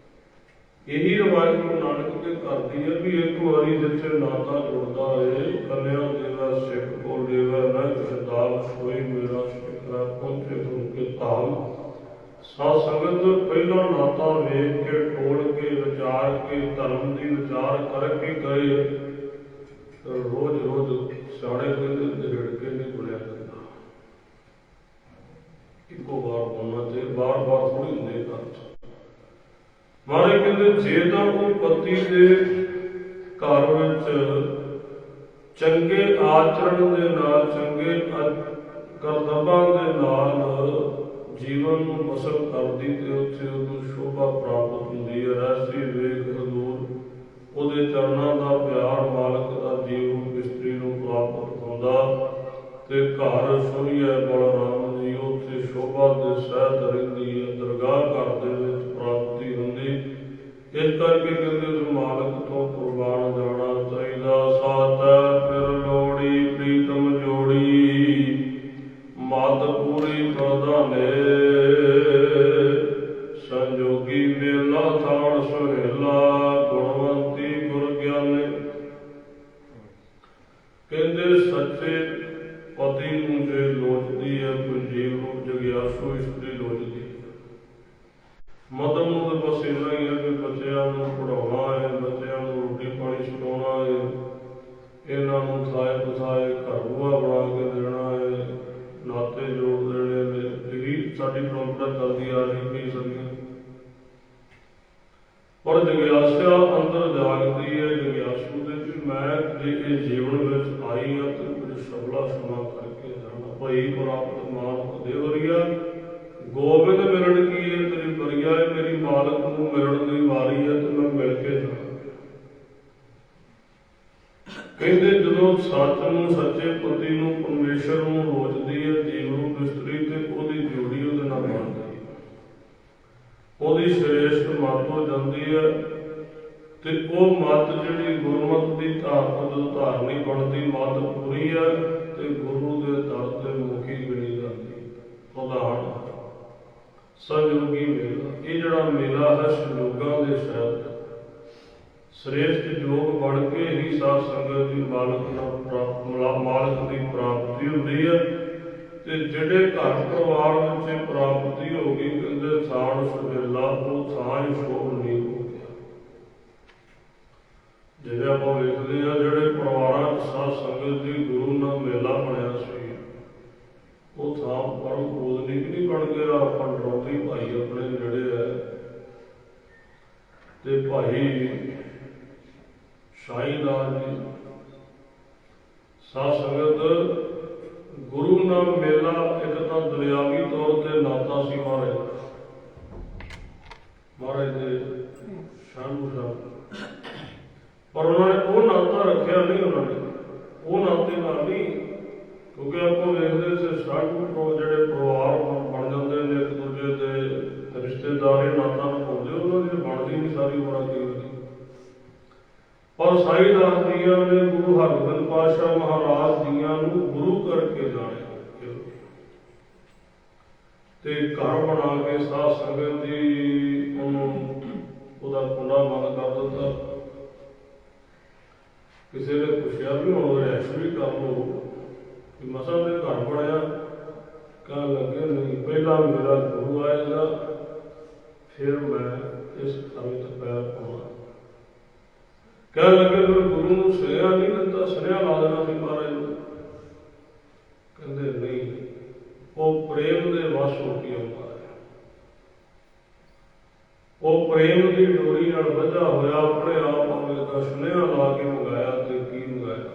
ਇਹੀ ਰਵਾਇਤ ਗੁਰੂ ਨਾਨਕ ਦੇ ਘਰ ਦੀ ਹੈ ਵੀ ਇੱਕ ਵਾਰੀ ਜਿੱਥੇ ਨਾਤਾ ਜੁੜਦਾ ਹੈ, ਕੰਨਿਆ ਦੇਵਾ ਸਿੱਖ ਕੋ ਦੇਵਾ ਨਾ ਕਿਰਦਾਰ ਸੋਈ ਮੇਰਾ ਸਿੱਖਣਾ ਪਹੁੰਚੇ ਗੁਰੂ ਕੇ ਧਾਮ। ਸਾਧ ਸੰਗਤ ਪਹਿਲਾਂ ਨਾਤਾ ਵੇਖ ਕੇ ਟੋਲ ਕੇ ਵਿਚਾਰ ਕੇ ਧਰਮ ਦੀ ਵਿਚਾਰ ਕਰਕੇ ਗਏ। ਰੋਜ਼ ਰੋਜ਼ ਸਿਆਣੇ ਕਹਿੰਦੇ ਰਿੜਕੇ ਨਹੀਂ ਬੁਲਿਆ ਜਾਂਦਾ, ਇੱਕੋ ਵਾਰ ਹੋਣਾ ਚਾਹੀਦਾ, ਬਾਰ ਬਾਰ ਥੋੜ੍ਹੀ ਹੁੰਦੇ ਘਰ 'ਚ। ਮਹਾਰਾਜ ਕਹਿੰਦੇ ਜੇ ਤਾਂ ਉਹ ਪਤੀ ਦੇ ਘਰ ਵਿੱਚ ਚੰਗੇ ਆਚਰਣ ਦੇ ਨਾਲ, ਚੰਗੇ ਕਰਤੱਵਾਂ ਦੇ ਨਾਲ ਜੀਵਨ ਨੂੰ ਬਸਰ ਕਰਦੀ ਤੇ ਉੱਥੇ ਉਹਨੂੰ ਸ਼ੋਭਾ ਪ੍ਰਾਪਤ ਹੁੰਦੀ ਹੈ। ਰਹਿਸੀ ਵੇਖ ਹਜ਼ੂਰ ਉਹਦੇ ਚਰਨਾਂ ਦਾ ਪਿਆਰ, ਮਾਲਕ ਦਾ ਜੀਵ ਰੂਪ ਇਸਤਰੀ ਨੂੰ ਪ੍ਰਾਪਤ ਹੁੰਦਾ ਤੇ ਘਰ ਸੁਣੀਏ ਬਲਰਾਮ ਜੀ ਉੱਥੇ ਸ਼ੋਭਾ ਦੇ ਸਹਿਤ ਰਹਿੰਦੀ ਹੈ, ਦਰਗਾਹ ਘਰ ਦੇ ਵਿੱਚ ਪ੍ਰਾਪਤੀ ਹੁੰਦੀ। ਇਸ ਕਰਕੇ ਕਹਿੰਦੇ ਉਸ ਮਾਲਕ ਤੋਂ ਕੁਰਬਾਨ ਜਾਣਾ ਚਾਹੀਦਾ। ਸਾਤੈ ਫਿਰ ਲੋੜੀ ਪ੍ਰੀਤਮ ਜੋੜੀ, ਮਤ ਪੂਰੀ ਪ੍ਰਧਾਨੇ, ਸੰਜੋਗੀ ਮੇਲਾ ਥਾਣ ਸੁਹੇਲਾ, ਗੁਣਵੰਤੀ ਗੁਰ ਗਿਆਨੇ। ਕਹਿੰਦੇ ਸੱਚੇ ਪਤੀ ਨੂੰ ਜੇ ਲੋਚਦੀ ਹੈ ਕੋਈ ਜੀਵ ਰੂਪ ਜਗਿਆਸੂ ਇਸਤਰੀ ਲੋਚਦੀ ਹੈ। ਮਦਨ ਨੂੰ ਤਾਂ ਬਸ ਇੰਨਾ ਹੀ ਹੈ ਕਿ ਬੱਚਿਆਂ ਨੂੰ ਪੜ੍ਹਾਉਣਾ ਹੈ, ਬੱਚਿਆਂ ਨੂੰ ਰੋਟੀ ਪਾਣੀ ਛਕਾਉਣਾ ਇਹਨਾਂ ਨੂੰ ਥਾਏ ਪਥਾਏ ਘਰ ਬੂਹਾ ਬਣਾ ਕੇ ਦੇਣਾ ਹੈ, ਨਾਤੇ ਜੋੜ ਦੇਣੇ ਨੇ। ਇਹੀ ਸਾਡੀ ਪਰੰਪਰਾ ਚੱਲਦੀ ਆ ਰਹੀ ਕਈ ਸਦੀਆਂ। ਪਰ ਜਗਿਆਸਾ ਅੰਦਰ ਜਾਗਦੀ ਹੈ ਜਗਿਆਸੂ ਦੇ ਵੀ ਮੈਂ ਜੇ ਇਹ ਜੀਵਨ ਵਿੱਚ ਆਈ ਹਾਂ ਤੇ ਕੁਝ ਸਬਲਾ ਸਮਾਂ ਕਰਕੇ ਜਾਣਾ। ਭਈ ਪ੍ਰਾਪਤ ਮਾਨੁਖ ਦੇਵਰੀਆ, ਗੋਬਿੰਦ ਮਿਲਣ ਕੀ ਹੈ ਤੇਰੀ ਬਰੀਆ ਹੈ, ਮੇਰੀ ਮਾਲਕ ਨੂੰ ਮਿਲਣ ਦੀ ਵਾਰੀ ਹੈ ਤੇ ਮੈਂ ਮਿਲ ਕੇ ਜਾਣਾ। ਕਹਿੰਦੇ ਜਦੋਂ ਸੱਚ ਨੂੰ, ਸੱਚੇ ਪਤੀ ਨੂੰ, ਪਰਮੇਸ਼ਰ ਨੂੰ ਲੋਚਦੀ ਹੈ ਜੀਵ ਰੂਪ ਇਸਤਰੀ, ਤੇ ਉਹਦੀ ਜੋੜੀ ਉਹਦੇ ਨਾਲ ਬਣਦੀ ਹੈ, ਉਹਦੀ ਸ੍ਰੇਸ਼ਟ ਮੱਤ ਹੋ ਜਾਂਦੀ ਹੈ। ਤੇ ਉਹ ਮੱਤ ਜਿਹੜੀ ਗੁਰਮਤਿ ਦੀ ਜਦੋਂ ਧਾਰਨੀ ਬਣਦੀ ਮੱਤ ਪੂਰੀ ਹੈ ਤੇ ਗੁਰੂ ਦੇ ਦਰ ਤੇ ਮੁਖੀ ਬਣੀ ਜਾਂਦੀ। ਉਦਾਹਰਣ ਸੰਯੋਗੀ ਮੇਲਾ, ਇਹ ਜਿਹੜਾ ਮੇਲਾ ਹੈ ਸੰਯੋਗਾਂ ਦੇ ਸ਼ਹਿਰ, ਸ੍ਰੇਸ਼ਟ ਯੋਗ ਬਣ ਕੇ ਹੀ ਸਾਧ ਸੰਗਤ ਦੀ ਮਾਲਕ ਦੀ ਪ੍ਰਾਪਤੀ ਹੁੰਦੀ ਹੈ। ਤੇ ਜਿਹੜੇ ਘਰ ਪਰਿਵਾਰ ਵਿੱਚ ਪ੍ਰਾਪਤੀ ਹੋ ਗਈ, ਕਹਿੰਦੇ ਸਾਣ ਸੁਹੇਲਾ, ਉਹ ਥਾਂ ਹੀ ਸ਼ੋਭ ਨਹੀਂ ਹੋ ਗਿਆ। ਜਿਵੇਂ ਆਪਾਂ ਵੇਖਦੇ ਹਾਂ ਜਿਹੜੇ ਪਰਿਵਾਰਾਂ ਵਿੱਚ ਸਾਧ ਸੰਗਤ ਦੀ ਗੁਰੂ ਨਾਲ ਮੇਲਾ ਬਣਿਆ ਸੀ, ਉਹ ਥਾਂ ਪਰਮ ਪੂਜਨੀਕ ਨਹੀਂ ਬਣ ਗਿਆ। ਆਪਾਂ ਡਰੌਂਦੀ ਭਾਈ ਆਪਣੇ ਜਿਹੜੇ ਹੈ ਤੇ ਭਾਈ ਸਾਈਦਾਸ ਜੀ, ਸਾਧ ਸੰਗਤ ਗੁਰੂ ਨਾਲ ਮੇਲਾ ਇੱਕ ਤਾਂ ਦੁਨਿਆਵੀ ਤੌਰ ਤੇ ਨਾਤਾ ਸੀ ਮਹਾਰਾਜ ਦੇ ਸ਼ਾਨੂ ਸਾਹਿਬ, ਪਰ ਉਹਨਾਂ ਨੇ ਉਹ ਨਾਤਾ ਰੱਖਿਆ ਨਹੀਂ। ਉਹਨਾਂ ਨੇ ਉਹ ਨਾਤੇ ਨਾਲ ਨਹੀਂ, ਕਿਉਂਕਿ ਆਪਾਂ ਵੇਖਦੇ ਸੀ ਸ਼ਾਨੂ ਜਿਹੜੇ ਪਰਿਵਾਰ ਬਣ ਜਾਂਦੇ ਨੇ ਇੱਕ ਦੂਜੇ ਦੇ ਰਿਸ਼ਤੇਦਾਰੀ ਨਾਤਾ ਨਿਭਾਉਂਦੇ, ਉਹਨਾਂ ਦੀ ਬਣਦੀ ਨਹੀਂ ਸਾਰੀ ਉਮਰ ਕਈ ਵਾਰੀ। ਪਰ ਸਾਈਦਾਸ ਜੀਆਂ ਨੇ ਗੁਰੂ ਹਰਗੋਬਿੰਦ ਪਾਤਸ਼ਾਹ ਮਹਾਰਾਜ ਜੀਆਂ ਨੂੰ ਗੁਰੂ ਕਰਕੇ ਜਾਣਿਆ ਤੇ ਘਰ ਬਣਾ ਕੇ ਸਾਧ ਸੰਗਤ ਦੀ ਉਹਦਾ ਕੁੰਡਾ ਬੰਦ ਕਰ ਦਿੱਤਾ। ਕਿਸੇ ਨੇ ਪੁੱਛਿਆ ਵੀ ਹੁਣ ਰਹਿਸ਼ ਵੀ ਕਰ ਲਓ ਕਿ ਮਸਾਂ ਦੇ ਘਰ ਬਣਿਆ, ਕਹਿਣ ਲੱਗੇ ਨਹੀਂ, ਪਹਿਲਾਂ ਮੇਰਾ ਗੁਰੂ ਆਏਗਾ ਫਿਰ ਮੈਂ ਇਸ ਸਮੇਂ ਤੇ ਪੈਰ ਪਾਉਣਾ। ਕਹਿਣ ਲੱਗੇ ਫਿਰ ਗੁਰੂ ਨੂੰ ਸੁਨੇਹਾ ਨਹੀਂ ਦਿੱਤਾ, ਸੁਨੇਹਾ ਲਾ ਦੇਣਾ ਸੀ ਮਹਾਰਾਜ ਨੂੰ। ਕਹਿੰਦੇ ਨਹੀਂ, ਉਹ ਪ੍ਰੇਮ ਦੇ ਵਸ ਹੋ ਕੇ ਆਉਂਦਾ ਹੈ, ਉਹ ਪ੍ਰੇਮ ਦੀ ਡੋਰੀ ਨਾਲ ਬੱਝਾ ਹੋਇਆ ਆਪਣੇ ਆਪ ਆਵੇ ਦਾ ਸੁਨੇਹਾ ਲਾ ਕੇ ਮੰਗਾਇਆ ਤੇ ਕੀ ਮੰਗਾਇਆ।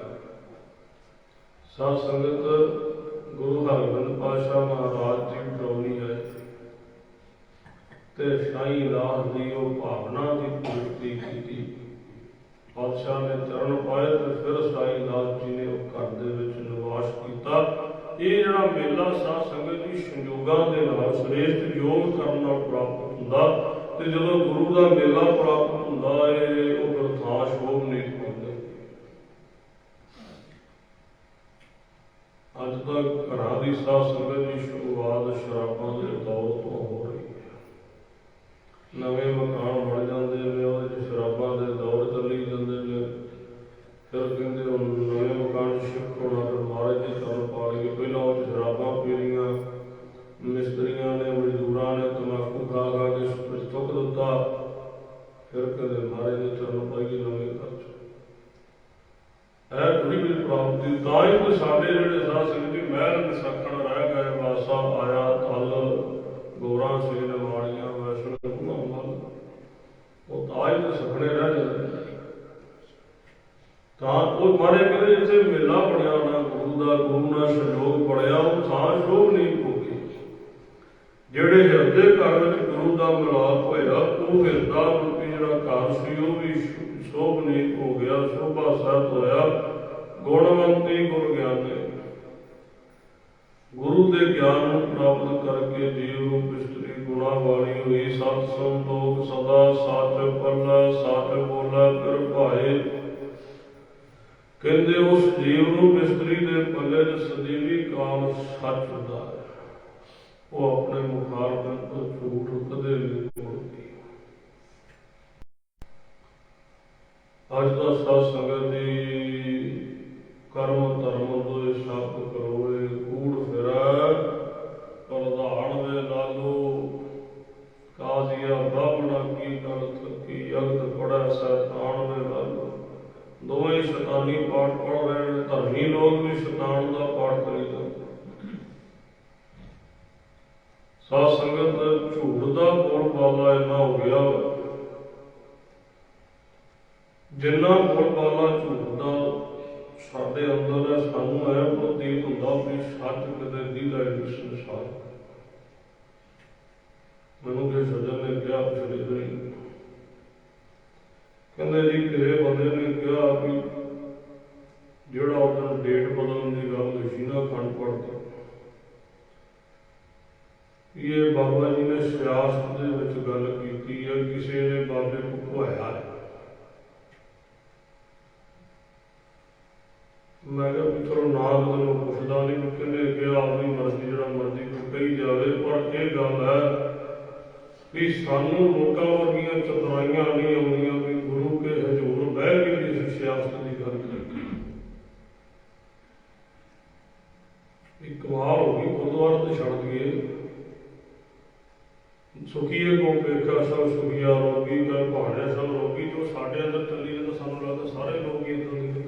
ਸਾਧ ਸੰਗਤ ਗੁਰੂ ਹਰਗੋਬਿੰਦ ਪਾਤਸ਼ਾਹ ਮਹਾਰਾਜ ਦੀ ਡੋਰੀ ਹੈ ਤੇ ਸਾਈਦਾਸ ਦੀ ਉਹ ਭਾਵਨਾ ਦੀ ਪੂਰਤੀ ਕੀਤੀ। ਪਾਤਸ਼ਾਹ ਨੇ ਚਰਨ ਪਾਏ ਤੇ ਫਿਰ ਸਾਈਦਾਸ ਜੀ ਨੇ ਉਹ ਘਰ ਦੇ ਵਿੱਚ ਨਿਵਾਸ ਕੀਤਾ। ਇਹ ਜਿਹੜਾ ਮੇਲਾ ਸਾਧ ਸੰਗਤ ਦੀ ਸੰਯੋਗਾਂ ਦੇ ਨਾਲ ਸ੍ਰੇਸ਼ਟ ਯੋਗ ਕਰਨ ਨਾਲ ਪ੍ਰਾਪਤ ਹੁੰਦਾ। ਤੇ ਜਦੋਂ ਗੁਰੂ ਦਾ ਮੇਲਾ ਪ੍ਰਾਪਤ ਹੁੰਦਾ ਹੈ ਉਹ ਫਿਰ ਥਾਂ ਸ਼ੋਭ ਨਹੀਂ ਪਾਉਂਦੇ। ਅੱਜ ਤੱਕ ਘਰਾਂ ਦੀ ਸਾਧ ਸੰਗਤ ਦੀ ਸ਼ੁਰੂਆਤ ਸ਼ਰਾਬਾਂ ਦੇ ਦੌਰ ਤੋਂ ਹੋ ਰਹੀ ਹੈ। ਨਵੇਂ ਮਕਾਨ ਬਣ ਜਾਂਦੇ ਨੇ, ਉਹਦੇ 'ਚ ਸ਼ਰਾਬਾਂ ਦੇ ਦੌਰ ਚੱਲੀ ਜਾਂਦੇ ਨੇ। ਫਿਰ ਕਹਿੰਦੇ ਹੁਣ ਨਵੇਂ ਮਕਾਨ ਸ਼ਿਫਟ ਹੋਣਾ, ਫਿਰ ਮਹਾਰਾਜ ਦੇ ਚਰਨ ਪਾ ਲਈਏ। ਪਹਿਲਾਂ ਉਹ 'ਚ ਸ਼ਰਾਬਾਂ ਪੀ ਰਹੀਆਂ, ਮਿਸਤਰੀਆਂ ਨੇ ਮਜ਼ਦੂਰਾਂ ਨੇ ਤੰਬਾਕੂ ਖਾ ਖਾ ਕੇ ਥੁੱਕ ਦਿੱਤਾ। ਫਿਰ ਕਹਿੰਦੇ ਮਹਾਰਾਜ ਦੇ ਚਰਨ ਪਾਈਏ ਨਵੇਂ ਘਰ 'ਚ। ਇਹ ਥੋੜ੍ਹੀ ਜਿਹੀ ਪ੍ਰਾਪਤੀ ਤਾਂ ਹੀ ਕੋਈ ਸਾਡੇ ਜਿਹੜੇ ਸਾਧ ਸੰਗਤ ਦੀ ਮਹਿਲ ਵਿਸਾਖਣ ਰਹਿ ਗਏ, ਵਾਸਾ ਆਇਆ ਤਲ ਗੋਰਾਂ ਸੇ ਨਿਮਾਣੀਆਂ ਵੈਸ਼ਣ ਮਲ, ਉਹ ਤਾਂ ਹੀ ਤਾਂ ਸੁਪਨੇ ਰਹਿ ਜਾਂਦੇ। ਤਾਂ ਉਹ ਮਾਰੇ ਕਹਿੰਦੇ ਜਿੱਥੇ ਮੇਲਾ ਬਣਿਆ ਨਾ ਗੁਰੂ ਦਾ, ਗੁਰੂ ਨਾਲ ਸੰਯੋਗ ਬਣਿਆ, ਉਹ ਥਾਂ ਸ਼ੋਭ ਨਹੀਂ ਹੋਗੀ। ਜਿਹੜੇ ਹਿਰਦੇ ਘਰ ਵਿੱਚ ਗੁਰੂ ਦਾ ਮਿਲਾਪ ਹੋਇਆ, ਉਹ ਹਿਰਦਾ ਰੂਪੀ ਜਿਹੜਾ ਘਰ ਸੀ ਉਹ ਵੀ ਸ਼ੋਭਨੀਕ ਹੋ ਗਿਆ, ਸ਼ੋਭਾ ਸਹਿਤ ਹੋਇਆ। ਗੁਣਵੰਤੀ ਗੁਰ ਗਿਆਨੀ, ਗੁਰੂ ਦੇ ਗਿਆਨ ਨੂੰ ਪ੍ਰਾਪਤ ਕਰਕੇ ਜੀਵ ਰੂਪ ਇਸਤਰੀ ਗੁਣਾ ਵਾਲੀ ਹੋਈ। ਸਤ ਸੰਤੋਖ ਸਦਾ ਸੱਚ ਪੱਲਾ, ਸੱਚ ਬੋਲਾ ਫਿਰ ਭਾਏ। ਕਹਿੰਦੇ ਉਸ ਜੀਵ ਰੂਪ ਇਸਤਰੀ ਦੇ ਪੱਲੇ 'ਚ ਸਦੀਵੀ ਕਾਲ ਸੱਚ ਹੁੰਦਾ ਹੈ। ਉਹ ਆਪਣੇ ਮੁਖਾਰਬਿੰਦ ਤੋਂ ਝੂਠ ਕਦੇ ਨਹੀਂ ਬੋਲਦੀ। ਅੱਜ ਦਾ ਸਾਧ ਸੰਗਤ ਦੀ ਕਰਮ ਧਰਮ ਦੋਏ ਸਭ ਕਰੋਏ, ਕੂੜ ਫਿਰੈ ਪ੍ਰਧਾਨ ਵੇ ਲਾਲੋ। ਕਾਜ਼ੀਆ ਬਾਬਣਾ ਕੀ ਗੱਲ ਥਕੀ, ਜਗਤ ਪੜੈ ਸੈਤਾਨ ਵੇ ਲਾਲੋ। ਦੋਵੇਂ ਹੀ ਸ਼ੈਤਾਨੀ ਪਾਠ ਪੜ੍ਹ ਰਹੇ ਨੇ। ਧਰਮੀ ਲੋਕ ਵੀ ਸ਼ੈਤਾਨ ਦਾ ਪਾਠ ਕਰੀ ਜਾਂਦੇ। ਸਾਧ ਸੰਗਤ ਝੂਠ ਦਾ ਬੋਲਬਾਲਾ ਇੰਨਾ ਹੋ ਗਿਆ, ਜਿੰਨਾ ਬੋਲਬਾਲਾ ਝੂਠ ਦਾ ਸਾਡੇ ਅੰਦਰ ਹੈ, ਸਾਨੂੰ ਇਹ ਪ੍ਰਤੀਤ ਹੁੰਦਾ ਵੀ ਸੱਚ ਕਿਤੇ ਦੀਦਾ ਨਹੀਂ ਸੰਸਾਰ। ਮੈਨੂੰ ਕਿਸੇ ਸੱਜਣ ਨੇ ਕਿਹਾ ਪਿਛਲੇ ਦਿਨ, ਕਹਿੰਦੇ ਜੀ ਕਿਸੇ ਬੰਦੇ ਨੇ ਕਿਹਾ ਵੀ ਜਿਹੜਾ ਉਹਦਾ ਡੇਟ ਬਦਲਣ ਦੀ ਗੱਲ ਹੋਈ ਸੀ ਨਾ ਅਖੰਡ ਪਾਠ ਦੀ, ਇਹ ਬਾਬਾ ਜੀ ਨੇ ਸਿਆਸਤ ਦੇ ਵਿੱਚ ਗੱਲ ਕੀਤੀ ਹੈ, ਕਿਸੇ ਨੇ ਬਾਬੇ ਨੂੰ ਘੁਆਇਆ ਹੈ। ਮੈਂ ਕਿਹਾ ਵੀ ਚਲੋ ਨਾ ਤੈਨੂੰ ਪੁੱਛਦਾ ਨਹੀਂ, ਕਿਹਨੇ ਕਿਹਾ ਆਪਣੀ ਮਰਜ਼ੀ, ਜਿਹੜਾ ਮਰਜ਼ੀ ਕੋਈ ਕਹੀ ਜਾਵੇ, ਪਰ ਇਹ ਗੱਲ ਹੈ ਵੀ ਸਾਨੂੰ ਲੋਕਾਂ ਵਰਗੀਆਂ ਚਤੁਰਾਈਆਂ ਨਹੀਂ ਆਉਂਦੀਆਂ ਵੀ ਗੁਰੂ ਕੇ ਹਜ਼ੂਰ ਬਹਿ ਕੇ ਵੀ ਅਸੀਂ ਸਿਆਸਤ ਦੀ ਗੱਲ ਕਰੀਏ। ਇੱਕ ਕਮਾਲ ਹੋ ਗਈ, ਗੁਰਦੁਆਰਾ ਤੇ ਛੱਡ ਦਈਏ। ਸੁਖੀਏ ਕੋ ਵੇਖਿਆ ਸਭ ਸੁਖੀਆ ਰੋਗੀ, ਕਰ ਭਾਣੇ ਸਭ ਰੋਗੀ। ਜੋ ਸਾਡੇ ਅੰਦਰ ਚੱਲੀ ਜਾਂਦਾ ਸਾਨੂੰ ਲੱਗਦਾ ਸਾਰੇ ਲੋਕ ਹੀ ਇੱਦਾਂ ਦੇ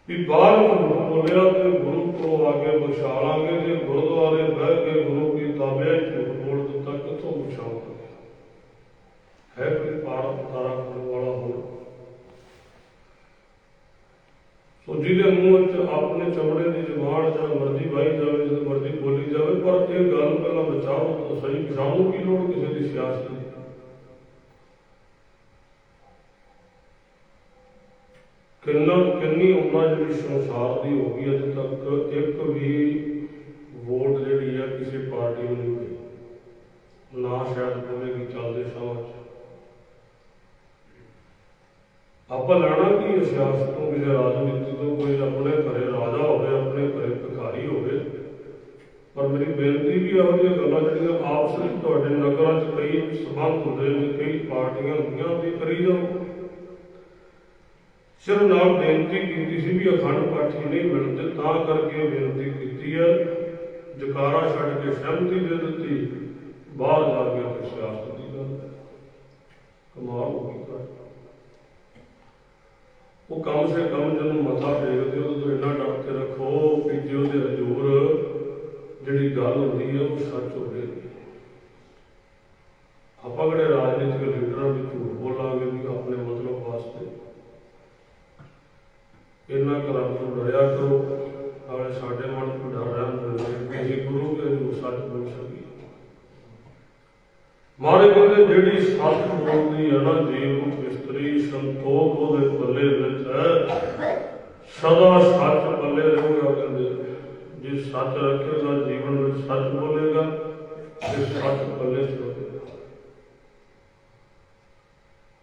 ਵੀ ਬਾਹਰ ਝੂਠ ਬੋਲਿਆ ਤੇ ਗੁਰੂ ਕੋਲ ਆ ਕੇ ਬਖਸ਼ਾ ਲਾਂਗੇ, ਜੇ ਗੁਰਦੁਆਰੇ ਬਹਿ ਕੇ ਗੁਰੂ ਕੀ ਤਾਬਿਆ ਝੂਠ ਬੋਲ ਦਿੱਤਾ ਕਿੱਥੋਂ ਬਖਸ਼ਾਵਾਂਗੇ? ਹੈ ਕੋਈ ਪਾਰ ਤਾਰਾ ਕਰਨ ਵਾਲਾ ਹੋਰ? ਸੋ ਜਿਹਦੇ ਮੂੰਹ ਚ ਆਪਣੇ ਚਮੜੇ ਦੀ ਜ਼ੁਬਾਨ ਜਾਂ ਮਰਜ਼ੀ ਵਾਹੀ ਜਾਵੇ, ਜਦੋਂ ਮਰਜ਼ੀ ਬੋਲੀ ਜਾਵੇ, ਪਰ ਇਹ ਗੱਲ ਪਹਿਲਾਂ ਬਚਾਓ ਤਾਂ ਸਹੀ। ਸਾਨੂੰ ਕੀ ਲੋੜ ਕਿਸੇ ਦੀ ਸਿਆਸਤ ਦੀ? ਕਿੰਨੀ ਉਮਰ ਜਿਹੜੀ ਸੰਸਾਰ ਦੀ ਹੋ ਗਈ, ਅਜੇ ਤੱਕ ਇੱਕ ਵੀ ਵੋਟ ਜਿਹੜੀ ਆ ਕਿਸੇ ਪਾਰਟੀ ਨੂੰ ਨਹੀਂ ਪਈ, ਨਾ ਸ਼ਾਇਦ ਪਵੇਗੀ ਚੱਲਦੇ ਸਮਾਂ 'ਚ। ਆਪਾਂ ਲੈਣਾ ਕੀ ਹੈ ਸਿਆਸਤ ਤੋਂ, ਕਿਸੇ ਰਾਜਨੀਤੀ ਤੋਂ? ਕੋਈ ਆਪਣੇ ਘਰੇ ਰਾਜਾ ਹੋਵੇ, ਆਪਣੇ ਘਰੇ ਭਿਖਾਰੀ ਹੋਵੇ। ਪਰ ਮੇਰੀ ਬੇਨਤੀ ਵੀ ਇਹੋ ਜਿਹੀਆਂ ਗੱਲਾਂ ਜਿਹੜੀਆਂ ਆਪਸ ਵਿੱਚ ਤੁਹਾਡੇ ਨਗਰਾਂ 'ਚ ਕਈ ਸੰਬੰਧ ਹੁੰਦੇ ਨੇ, ਕਈ ਪਾਰਟੀਆਂ ਹੁੰਦੀਆਂ, ਵੀ ਕਰੀ ਜਾਓ। ਸਿਰ ਨਾਲ ਬੇਨਤੀ ਕੀਤੀ ਸੀ ਵੀ ਅਖੰਡ ਪਾਠੀ ਨਹੀਂ ਮਿਲਦੇ, ਤਾਂ ਕਰਕੇ ਬੇਨਤੀ ਕੀਤੀ ਹੈ। ਜਕਾਰਾ ਛੱਡ ਕੇ ਸਹਿਮਤੀ ਦੇ ਦਿੱਤੀ, ਬਾਹਰ ਜਾ ਕੇ ਸਿਆਸਤ ਦੀ ਗੱਲ। ਕਮਾਲ ਹੋ ਗਈ। ਉਹ ਕਮ ਸੇ ਕਮ ਜਦੋਂ ਮੱਥਾ ਟੇਕਦੇ ਹੋ ਉਦੋਂ ਇੰਨਾ ਡਰ ਕੇ ਰੱਖੋ ਕਿ ਜੇ ਉਹਦੇ ਹਜ਼ੂਰ ਜਿਹੜੀ ਗੱਲ ਹੁੰਦੀ ਹੈ ਉਹ ਸੱਚ ਹੋਵੇ। ਆਪਾਂ ਕਿਹੜੇ ਰਾਜਨੀਤਿਕ ਲੀਡਰਾਂ ਵੀ ਝੂਠ ਬੋਲਾਂਗੇ ਵੀ ਆਪਣੇ ਮਤਲਬ ਵਾਸਤੇ? ਇਹਨਾਂ ਘਰਾਂ ਤੋਂ ਡਰਿਆ ਕਰੋ, ਨਾਲੇ ਸਾਡੇ ਮਨ ਤੋਂ ਡਰ ਰਹਿੰਦਾ ਕਿ ਅਸੀਂ ਗੁਰੂ ਕੇ ਹਜ਼ੂਰ ਸੱਚ ਬੋਲ ਸਕੀਏ। ਮਾਰੇ ਕਹਿੰਦੇ ਜਿਹੜੀ ਸੱਚ ਬੋਲਦੀ ਹੈ ਨਾ ਜੀਵ ਇਸਤਰੀ, ਸੰਤੋਖ ਉਹਦੇ ਪੱਲੇ ਵਿੱਚ ਹੈ, ਸਦਾ ਸੱਚ ਪੱਲੇ ਰਹੂਗਾ। ਕਹਿੰਦੇ ਜੇ ਸੱਚ ਰੱਖੇਗਾ ਜੀਵਨ ਵਿੱਚ, ਸੱਚ ਬੋਲੇਗਾ ਤੇ ਸੱਚ ਪੱਲੇ ਚ ਰਹੇਗਾ,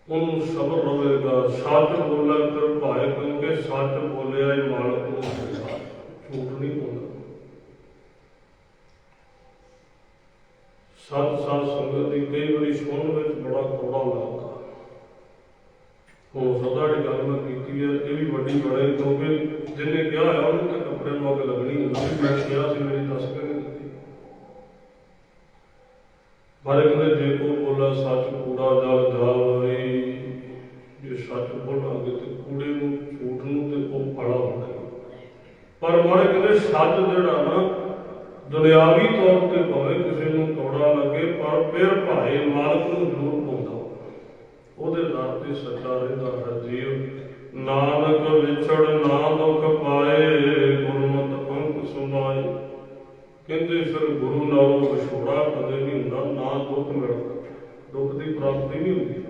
ਉਹਨੂੰ ਸਬਰ ਰਹੇਗਾ। ਸੱਚ ਬੋਲਾ ਕਰ ਭਾਏ, ਕਿਉਂਕਿ ਸੱਚ ਬੋਲਿਆ ਹੀ ਮਾਲਕ ਨੂੰ ਝੂਠ ਨਹੀਂ ਬੋਲਦਾ। ਸੱਚ ਸਾਧ ਸੰਗਤ ਦੀ ਕਈ ਵਾਰੀ ਸੁਣਨ ਵਿੱਚ ਬੜਾ ਕੌੜਾ ਲੱਗਦਾ। ਹੁਣ ਸਦਾ ਜਿਹੜੀ ਗੱਲ ਮੈਂ ਕੀਤੀ ਹੈ ਇਹ ਵੀ ਵੱਡੀ ਬਣੇ, ਕਿਉਂਕਿ ਜਿਹਨੇ ਕਿਹਾ ਹੋਇਆ ਉਹਨੂੰ ਤਾਂ ਕੱਪੜੇ ਨੂੰ ਅੱਗ ਲੱਗਣੀ ਹੁੰਦੀ। ਮੈਂ ਕਿਹਾ ਸੀ ਮੇਰੀ ਦੱਸ ਕੇ ਨਹੀਂ ਦਿੱਤੀ। ਪਰ ਕਹਿੰਦੇ ਜੇ ਕੋ ਬੋਲਾ ਸੱਚ ਕੂੜਾ ਜਲ ਜਾਵੇ, ਜੇ ਸੱਚ ਬੋਲਾਂਗੇ ਤੇ ਕੂੜੇ ਨੂੰ, ਝੂਠ ਨੂੰ ਤੇ ਉਹ ਫੜਾ ਹੁੰਦਾ। ਪਰ ਮਾਰੇ ਕਹਿੰਦੇ ਸੱਚ ਜਿਹੜਾ ਨਾ ਦੁਨਿਆਵੀ ਤੌਰ ਤੇ ਭਾਵੇਂ ਕਿਸੇ ਨੂੰ ਕੌੜਾ ਲੱਗੇ, ਪਰ ਫਿਰ ਭਾਏ ਮਾਲਕ ਨੂੰ ਜ਼ਰੂਰ ਪਾਉਂਦਾ। ਉਹਦੇ ਦਰ ਤੇ ਸੱਚਾ ਰਹਿੰਦਾ ਹੈ ਜੀਵ। ਨਾਨਕ ਵਿਛੜ ਨਾ ਦੁੱਖ ਪਾਏ, ਗੁਰਮਤਿ ਅੰਕ ਸੁਣਾਏ। ਕਹਿੰਦੇ ਫਿਰ ਗੁਰੂ ਨਾਲੋਂ ਵਿਛੋੜਾ ਕਦੇ ਨਹੀਂ ਹੁੰਦਾ, ਨਾ ਦੁੱਖ ਮਿਲਦਾ, ਦੁੱਖ ਦੀ ਪ੍ਰਾਪਤੀ ਨਹੀਂ ਹੁੰਦੀ।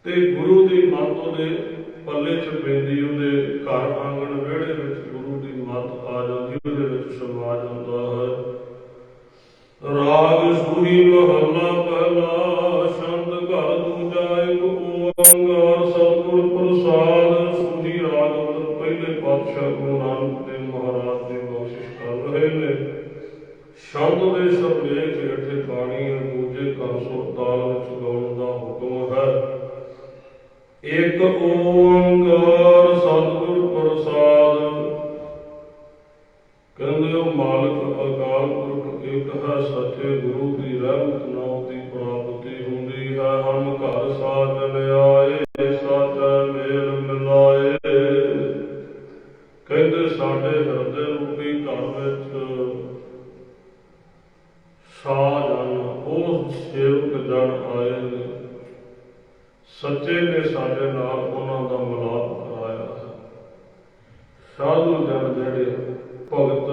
ਤੇ ਗੁਰੂ ਦੀ ਮੱਤ ਉਹਦੇ ਪੱਲੇ ਚ ਪੈਂਦੀ, ਉਹਦੇ ਘਰ ਆਂਗਣ ਵਿਹੜੇ ਵਿੱਚ ਗੁਰੂ ਦੀ ਮੱਤ ਆ ਜਾਂਦੀ, ਉਹਦੇ ਵਿੱਚ ਸਮਾ ਜਾਂਦਾ ਹੈ। ਰਾਗ ਸੂਹੀ ਮਹੱਲਾ ਪਹਿਲਾ, ਛੰਦ ਘਰ ਦੂਜਾ ਇੱਕ ਓੰਕਾਰ ਸਤਿਗੁਰ ਪ੍ਰਸਾਦ। ਸੂਹੀ ਰਾਗ ਅੰਦਰ ਪਹਿਲੇ ਪਾਤਸ਼ਾਹ ਗੁਰੂ ਨਾਨਕ ਦੇਵ ਮਹਾਰਾਜ ਜੀ ਬਖਸ਼ਿਸ਼ ਕਰ ਰਹੇ ਨੇ। ਛੰਦ ਦੇ ਸਰਲੇਖ ਹੇਠੇ ਬਾਣੀ ਹੈ, ਦੂਜੇ ਘਰ ਸੁਰ ਤਾਲ ਵਿੱਚ ਗਾਉਣ ਦਾ ਹੁਕਮ ਹੈ। ਇੱਕ ਓੰਕਾਰ ਸਤਿਗੁਰ ਪ੍ਰਸਾਦ। ਕਹਿੰਦੇ ਉਹ ਮਾਲਕ ਅਕਾਲ ਪੁਰਖ ਇੱਕ ਹੈ, ਸੱਚੇ ਗੁਰੂ ਦੀ ਰਹਿਮਤ ਨਾਮ ਦੀ ਪ੍ਰਾਪਤੀ ਹੁੰਦੀ ਹੈ। ਹਮ ਘਰ ਸਾਜਨ ਆਏ, ਸੱਚੇ ਨੇ ਸਾਡੇ ਨਾਲ ਉਹਨਾਂ ਦਾ ਮਿਲਾਪ ਕਰਾਇਆ ਹੈ। ਸਾਧੂ ਜਨ ਜਿਹੜੇ ਭਗਤ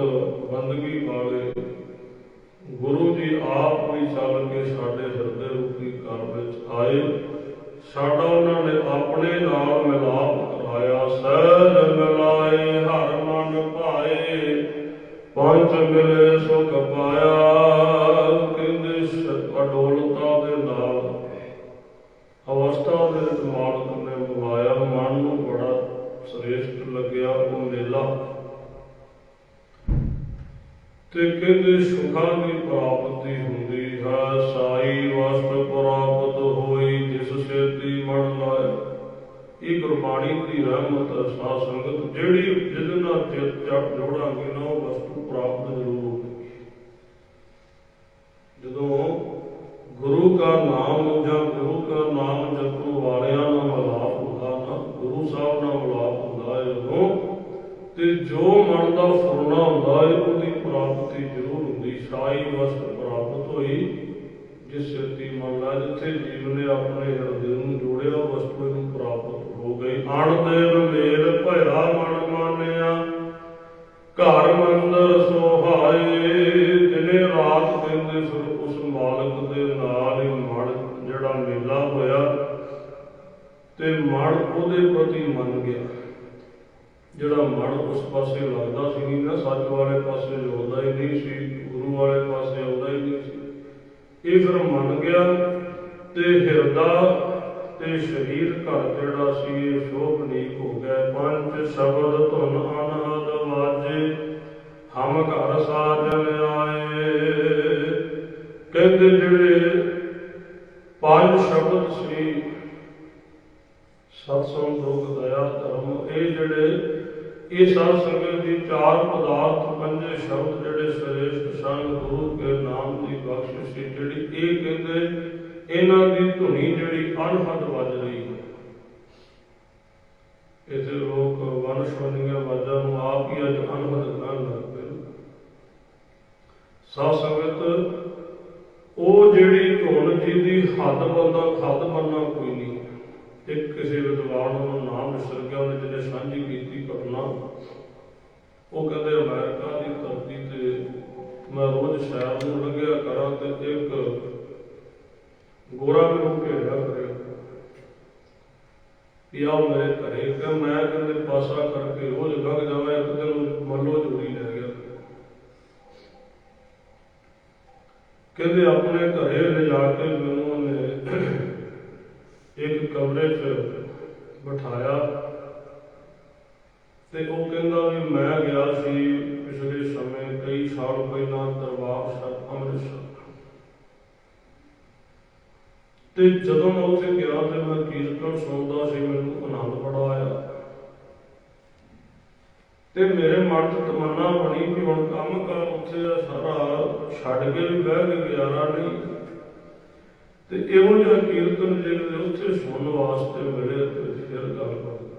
ਬੰਦਗੀ ਵਾਲੇ ਗੁਰੂ ਜੀ ਆਪ ਵੀ ਚੱਲ ਕੇ ਸਾਡੇ ਹਿਰਦੇ ਰੂਪੀ ਘਰ ਵਿੱਚ ਆਏ। ਸਾਡਾ ਉਹਨਾਂ ਨੇ ਆਪਣੇ ਨਾਲ ਮਿਲਾਪ ਕਰਾਇਆ। ਸਹਿਜ ਮਿਲਾਏ ਹਰ ਮਨ ਭਾਏ, ਪੰਚ ਮਿਲੇ ਸੁਖ ਪਾਇਆ। ਕਹਿੰਦੇ ਅਡੋਲਤਾ ਦੇ ਨਾਲ ਅਵਸਥਾ ਦੇ ਵਿੱਚ ਮਾਲਕ ਨੇ ਮਿਲਾਇਆ। ਮਨ ਨੂੰ ਬੜਾ ਸ੍ਰੇਸ਼ਟ ਲੱਗਿਆ ਉਹ ਮੇਲਾ। ਤੇ ਕਹਿੰਦੇ ਸੁਖਾਂ ਦੀ ਪ੍ਰਾਪਤੀ ਹੁੰਦੀ ਹੈ। ਸਾਈ ਵਸਤ ਪ੍ਰਾਪਤ ਹੋਈ ਜਿਸ ਸੇਤੀ ਮਨ ਲਾਇਆ। ਇਹ ਗੁਰਬਾਣੀ ਦੀ ਰਹਿਮਤ ਹੈ ਸਾਧ ਸੰਗਤ। ਜਿਹੜੀ ਜਿਹਦੇ ਨਾਲ ਚਿੱਤ ਚੜ ਜੋੜਾਂਗੇ ਨਾ ਉਹ ਵਸਤੂ ਪ੍ਰਾਪਤ ਜ਼ਰੂਰ ਹੋਵੇਗੀ। ਜਦੋਂ ਗੁਰੂ ਕਾ ਨਾਮ ਜਾਂ ਗੁਰੂ ਕਾ ਨਾਮ ਜਪਣ ਵਾਲਿਆਂ ਨਾਲ ਮਿਲਾਪ ਹੁੰਦਾ ਨਾ, ਗੁਰੂ ਸਾਹਿਬ ਨਾਲ ਮਿਲਾਪ ਹੁੰਦਾ ਹੈ ਜਦੋਂ, ਤੇ ਜੋ ਮਨ ਦਾ ਫੁਰਨਾ ਹੁੰਦਾ ਹੈ ਉਹਦੀ ਪ੍ਰਾਪਤੀ ਜ਼ਰੂਰ ਹੁੰਦੀ। ਸਾਈ ਵਸਤ ਪ੍ਰਾਪਤ ਹੋਈ ਜਿਸ ਸੇਤੀ ਮਨ ਲਾ। ਜਿੱਥੇ ਜੀਵ ਨੇ ਆਪਣੇ ਹਿਰਦੇ ਨੂੰ ਜੋੜਿਆ ਉਹ ਵਸਤੂ ਇਹਨੂੰ ਪ੍ਰਾਪਤ ਹੋ ਗਈ। ਅਣਦੇਵ ਮੇਲ ਭਇਆ ਮਨ ਮਾਨਿਆ, ਘਰ ਮੰਦਰ ਸੁਹਾਏ। ਦਿਨੇ ਰਾਤ ਕਹਿੰਦੇ ਫਿਰ ਉਸ ਮਾਲਕ ਦੇ ਨਾਲ ਹੀ ਮਨ ਜਿਹੜਾ ਮੇਲਾ ਹੋਇਆ ਤੇ ਮਨ ਉਹਦੇ ਪ੍ਰਤੀ ਮੰਨ ਗਿਆ। ਜਿਹੜਾ ਮਨ ਉਸ ਪਾਸੇ ਲੱਗਦਾ ਸੀ ਨਹੀਂ ਨਾ, ਸੱਚ ਵਾਲੇ ਪਾਸੇ ਆਉਂਦਾ ਹੀ ਨਹੀਂ ਸੀ, ਗੁਰੂ ਵਾਲੇ ਪਾਸੇ ਆਉਂਦਾ ਹੀ ਨਹੀਂ ਸੀ, ਇਹ ਫਿਰ ਮੰਨ ਗਿਆ। ਤੇ ਹਿਰਦਾ ਤੇ ਸਰੀਰ ਘਰ ਜਿਹੜਾ ਸੀ ਇਹ ਸ਼ੋਭਨੀਕ ਹੋ ਗਿਆ। ਪੰਜ ਸ਼ਬਦ ਧੁਨ ਅਨਹਦ ਵਾਜੇ, ਹਮ ਘਰ ਸਾਜਨ ਆਏ। ਕਹਿੰਦੇ ਜਿਹੜੇ ਪੰਜ ਸ਼ਬਦ ਸੀ ਸਤਸੰਗ ਦੁਖ ਦਇਆ ਧਰਮ, ਇਹ ਜਿਹੜੇ ਇਹ ਸਾਧ ਸੰਗਤ ਦੀ ਚਾਰ ਪਦਾਰਥ ਪੰਜੇ ਸ਼ਬਦ ਜਿਹੜੇ ਸ੍ਰੇਸ਼ਟ ਸਨ ਗੁਰੂ ਕੇ ਨਾਮ ਦੀ ਬਖਸ਼ਿਸ਼ ਸੀ ਜਿਹੜੀ, ਇਹ ਕਹਿੰਦੇ ਇਹਨਾਂ ਦੀ ਧੁਨੀ ਜਿਹੜੀ ਅਨਹਦ ਵੱਜ ਰਹੀ ਹੈ। ਇੱਥੇ ਲੋਕ ਵੰਨ ਸੁਵੰਨੀਆਂ ਵਾਜਾਂ ਨੂੰ ਆਪ ਹੀ ਅੱਜ ਅਨਹਦ ਕਹਿਣ ਲੱਗ ਪਏ। ਸਾਧ ਸੰਗਤ ਉਹ ਜਿਹੜੀ ਧੁਨ ਜਿਹਦੀ ਹੱਦ ਬੰਨਾ ਕੋਈ ਨਹੀਂ। ਇੱਕ ਕਿਸੇ ਵਿਦਵਾਨ ਨੂੰ ਨਾਮ ਵਿਸਰ ਗਿਆ, ਉਹਨੇ ਜਿਹਨੇ ਸਾਂਝੀ ਕੀਤੀ ਘਟਨਾ, ਉਹ ਕਹਿੰਦੇ ਅਮਰੀਕਾ ਦੀ ਧਰਤੀ ਤੇ ਮੈਂ ਰੋਜ਼ ਸ਼ਹਿਰ ਨੂੰ ਲੰਘਿਆ ਕਰਾਂ ਤੇ ਇੱਕ ਗੋਰਾ ਮੈਨੂੰ ਘੇਰਿਆ ਕਰੇ ਵੀ ਆਓ ਮੇਰੇ ਘਰੇ ਕਿ ਮੈਂ ਕਹਿੰਦੇ ਪਾਸਾ ਕਰਕੇ ਰੋਜ਼ ਲੰਘ ਜਾਵਾਂ। ਇੱਕ ਦਿਨ ਮੱਲੋ ਜੋੜੀ ਲੈ ਗਿਆ। ਕਹਿੰਦੇ ਆਪਣੇ ਘਰੇ ਲਿਜਾ ਕੇ ਮੈਨੂੰ ਉਹਨੇ ਇੱਕ ਕਮਰੇ 'ਚ ਬਿਠਾਇਆ ਤੇ ਉਹ ਕਹਿੰਦਾ ਵੀ ਮੈਂ ਗਿਆ ਸੀ ਪਿਛਲੇ ਸਮੇਂ ਕਈ ਸਾਲ ਪਹਿਲਾਂ ਦਰਬਾਰ ਸਾਹਿਬ ਅੰਮ੍ਰਿਤਸਰ, ਤੇ ਜਦੋਂ ਮੈਂ ਉੱਥੇ ਗਿਆ ਤੇ ਮੈਂ ਕੀਰਤਨ ਸੁਣਦਾ ਸੀ, ਮੈਨੂੰ ਆਨੰਦ ਬੜਾ ਆਇਆ ਤੇ ਮੇਰੇ ਮਨ 'ਚ ਤਮੰਨਾ ਬਣੀ ਕਿ ਹੁਣ ਕੰਮ ਕਾਰ ਉੱਥੇ ਦਾ ਸਾਰਾ ਛੱਡ ਕੇ ਵੀ ਬਹਿ ਕੇ ਗੁਜ਼ਾਰਾ ਨਹੀਂ, ਤੇ ਇਹੋ ਜਿਹਾ ਕੀਰਤਨ ਜਿਹੜੇ ਉੱਥੇ ਸੁਣਨ ਵਾਸਤੇ ਮਿਲੇ ਤੇ ਫਿਰ ਗੱਲ ਕਰਦੇ।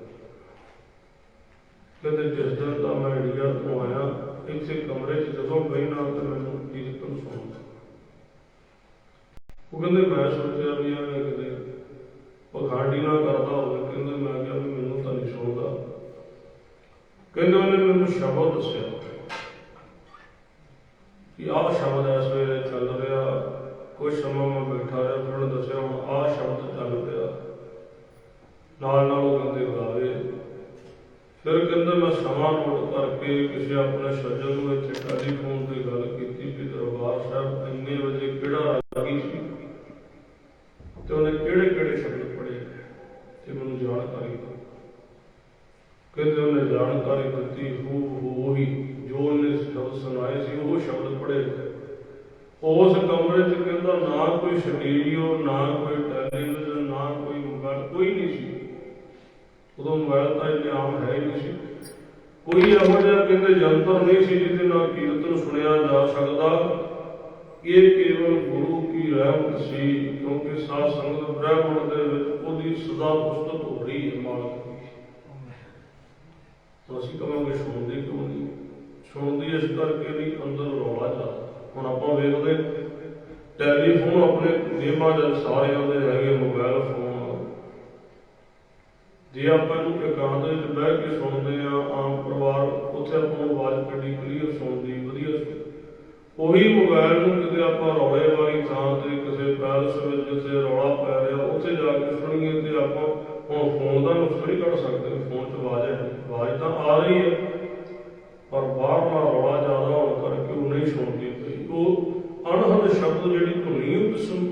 ਕਹਿੰਦੇ ਜਿਸ ਦਿਨ ਦਾ ਮੈਂ ਇੰਡੀਆ ਤੋਂ ਆਇਆ ਇੱਥੇ ਕਮਰੇ 'ਚ ਜਦੋਂ ਬਹਿਣਾ ਤੇ ਮੈਨੂੰ ਕੀਰਤਨ ਸੁਣਦਾ। ਉਹ ਕਹਿੰਦੇ ਮੈਂ ਸੋਚਿਆ ਵੀ ਐਵੇਂ ਕਿਤੇ ਪਖਾਂਡੀ ਨਾ ਕਰਦਾ ਹੋਵੇ। ਕਹਿੰਦੇ ਮੈਂ ਕਿਹਾ ਵੀ ਮੈਨੂੰ ਤਾਂ ਨਹੀਂ ਸੁਣਦਾ। ਕਹਿੰਦੇ ਉਹਨੇ ਮੈਨੂੰ ਸ਼ਬਦ ਦੱਸਿਆ ਕਿ ਆਹ ਸ਼ਬਦ ਇਸ ਵੇਲੇ ਚੱਲ ਰਿਹਾ। ਕੁਛ ਸਮਾਂ ਮੈਂ ਬੈਠਾ ਰਿਹਾ, ਫਿਰ ਉਹਨੇ ਦੱਸਿਆ ਹੁਣ ਆਹ ਸ਼ਬਦ ਚੱਲ ਪਿਆ, ਨਾਲ ਉਹ ਕਹਿੰਦੇ ਗਾਵੇ। ਫਿਰ ਕਹਿੰਦੇ ਮੈਂ ਸਮਾਂ ਨੋਟ ਕਰਕੇ ਕਿਸੇ ਆਪਣੇ ਸੱਜਣ ਨੂੰ ਇੱਥੇ ਟੈਲੀਫੋਨ ਤੇ ਗੱਲ ਕੀਤੀ ਵੀ ਦਰਬਾਰ ਸਾਹਿਬ ਇੰਨੇ ਵਜੇ ਕਿਹੜਾ ਰਾਗੀ ਸੀ ਤੇ ਉਹਨੇ ਕਿਹੜੇ ਕਿਹੜੇ ਸ਼ਬਦ ਪੜ੍ਹੇ ਤੇ ਮੈਨੂੰ ਜਾਣਕਾਰੀ ਦਿਓ। ਕਹਿੰਦੇ ਉਹਨੇ ਜਾਣਕਾਰੀ ਦਿੱਤੀ, ਹੂ ਹੀ ਜੋ ਉਹਨੇ ਸ਼ਬਦ ਸੁਣਾਏ ਸੀ ਉਹ ਸ਼ਬਦ ਪੜ੍ਹੇ। ਉਸ ਕਮਰੇ 'ਚ ਕਹਿੰਦਾ ਨਾ ਕੋਈ ਸਟੀਰੀਓ, ਨਾ ਕੋਈ ਟੈਲੀਵਿਜ਼ਨ, ਨਾ ਕੋਈ ਮੋਬਾਇਲ, ਕੋਈ ਨਹੀਂ ਸੀ। ਉਦੋਂ ਮੋਬਾਇਲ ਤਾਂ ਇੰਨੇ ਆਮ ਹੈ ਹੀ ਨਹੀਂ ਸੀ। ਕੋਈ ਇਹੋ ਜਿਹਾ ਕਹਿੰਦੇ ਯੰਤਰ ਨਹੀਂ ਸੀ ਜਿਹਦੇ ਨਾਲ ਕੀਰਤਨ ਸੁਣਿਆ ਜਾ ਸਕਦਾ। ਇਹ ਕੇਵਲ ਗੁਰੂ ਕੀ ਰਹਿਮਤ ਸੀ, ਕਿਉਂਕਿ ਸਾਧ ਸੰਗਤ ਬ੍ਰਹਮੰਡ ਦੇ ਵਿੱਚ ਉਹਦੀ ਸਦਾ ਉਸਤਤ ਹੋ ਰਹੀ ਹੈ ਮਾਲਕ ਦੀ। ਤਾਂ ਅਸੀਂ ਕਹਾਂਗੇ ਸੁਣਦੇ ਕਿਉਂ ਨਹੀਂ? ਸੁਣਦੀ ਇਸ ਕਰਕੇ ਨਹੀਂ, ਅੰਦਰ ਰੌਲਾ ਚੱਲਦਾ। ਹੁਣ ਆਪਾਂ ਵੇਖਦੇ ਟੈਲੀਫੋਨ ਆਪਣੇ ਨਿਯਮਾਂ ਦੇ ਸਾਰਿਆਂ ਦੇ ਹੈਗੇ, ਮੋਬਾਇਲ ਫੋਨ ਜੇ ਆਪਾਂ ਇਹਨੂੰ ਇਕਾਂਤ ਵਿੱਚ ਬਹਿ ਕੇ ਸੁਣਦੇ ਹਾਂ ਆਮ ਪਰਿਵਾਰ, ਉੱਥੇ ਆਪਾਂ ਨੂੰ ਆਵਾਜ਼ ਕਿੰਨੀ ਕਲੀਅਰ ਸੁਣਦੀ, ਵਧੀਆ ਸੁਣਦੀ। ਉਹੀ ਮੋਬਾਈਲ ਨੂੰ ਕਿਤੇ ਆਪਾਂ ਰੌਲੇ ਵਾਲੀ ਥਾਂ ਤੇ ਕਿਸੇ ਪੈਲਸ ਵਿੱਚ ਜਿੱਥੇ ਰੌਲਾ ਪੈ ਰਿਹਾ ਉੱਥੇ ਜਾ ਕੇ ਸੁਣੀਏ ਤੇ ਆਪਾਂ ਹੁਣ ਫੋਨ ਦਾ ਨੁਕਸ ਨਹੀਂ ਕੱਢ ਸਕਦੇ। ਫੋਨ 'ਚ ਆਵਾਜ਼ ਹੈ, ਆਵਾਜ਼ ਤਾਂ ਆ ਰਹੀ ਹੈ ਪਰ ਬਾਹਰਲਾ ਰੌਲਾ ਜ਼ਿਆਦਾ ਹੋਣ ਕਰਕੇ ਉਹ ਨਹੀਂ ਸੁਣਦੀ ਪਈ। ਉਹ ਅਣਹਦ ਸ਼ਬਦ ਜਿਹੜੀ ਧੁਨੀ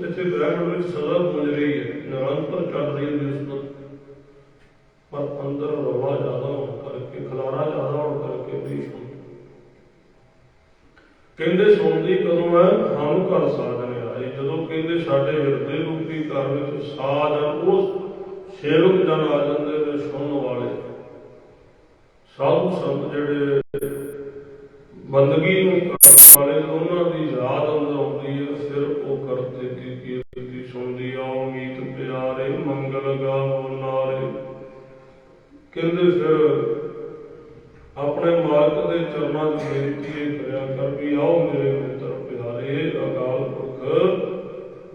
ਇੱਥੇ ਬ੍ਰਹਿਮੰਡ ਵਿੱਚ ਸਦਾ ਗੂੰਜ ਰਹੀ ਹੈ, ਨਿਰੰਤਰ ਚੱਲ ਰਹੀ ਹੈ ਨਿਸਬਤ, ਪਰ ਅੰਦਰ ਰੌਲਾ ਜ਼ਿਆਦਾ ਹੋਣ ਕਰਕੇ, ਖਲਾਰਾ ਜ਼ਿਆਦਾ ਹੋਣ ਕਰਕੇ ਨਹੀਂ ਸੁਣਦੀ। ਕਹਿੰਦੇ ਸੁਣਦੀ ਕਦੋਂ ਹੈ? ਸਾਨੂੰ ਘਰ ਸਾਜਣੇ ਆਏ, ਜਦੋਂ ਕਹਿੰਦੇ ਸਾਡੇ ਹਿਰਦੇ ਰੂਪੀ ਘਰ ਵਿੱਚ ਸਾਜਨ ਉਹ ਸੇਵਕ ਜਨ ਆ ਜਾਂਦੇ ਨੇ ਸੁਣਨ ਵਾਲੇ ਸਾਧੂ ਸੰਤ ਜਿਹੜੇ ਬੰਦਗੀ ਨੂੰ ਕਰਨ ਵਾਲੇ, ਉਹਨਾਂ ਦੀ ਯਾਦ ਅੰਦਰ ਆਉਂਦੀ ਹੈ। ਫਿਰ ਉਹ ਕਰਤੇ ਕੀ ਸੁਣਦੀ ਆਓ ਮੀਤ ਪਿਆਰੇ ਮੰਗਲ ਗਾਵੋ ਨਾਰੇ। ਕਹਿੰਦੇ ਫਿਰ ਆਪਣੇ ਮਾਲਕ ਦੇ ਚਰਨਾਂ ਦੀ ਬੇਨਤੀ ਇਹ ਕਰਿਆ ਕਰ ਵੀ ਆਓ ਮੇਰੇ ਮਿੱਤਰ ਪਿਆਰੇ ਅਕਾਲ ਪੁਰਖ,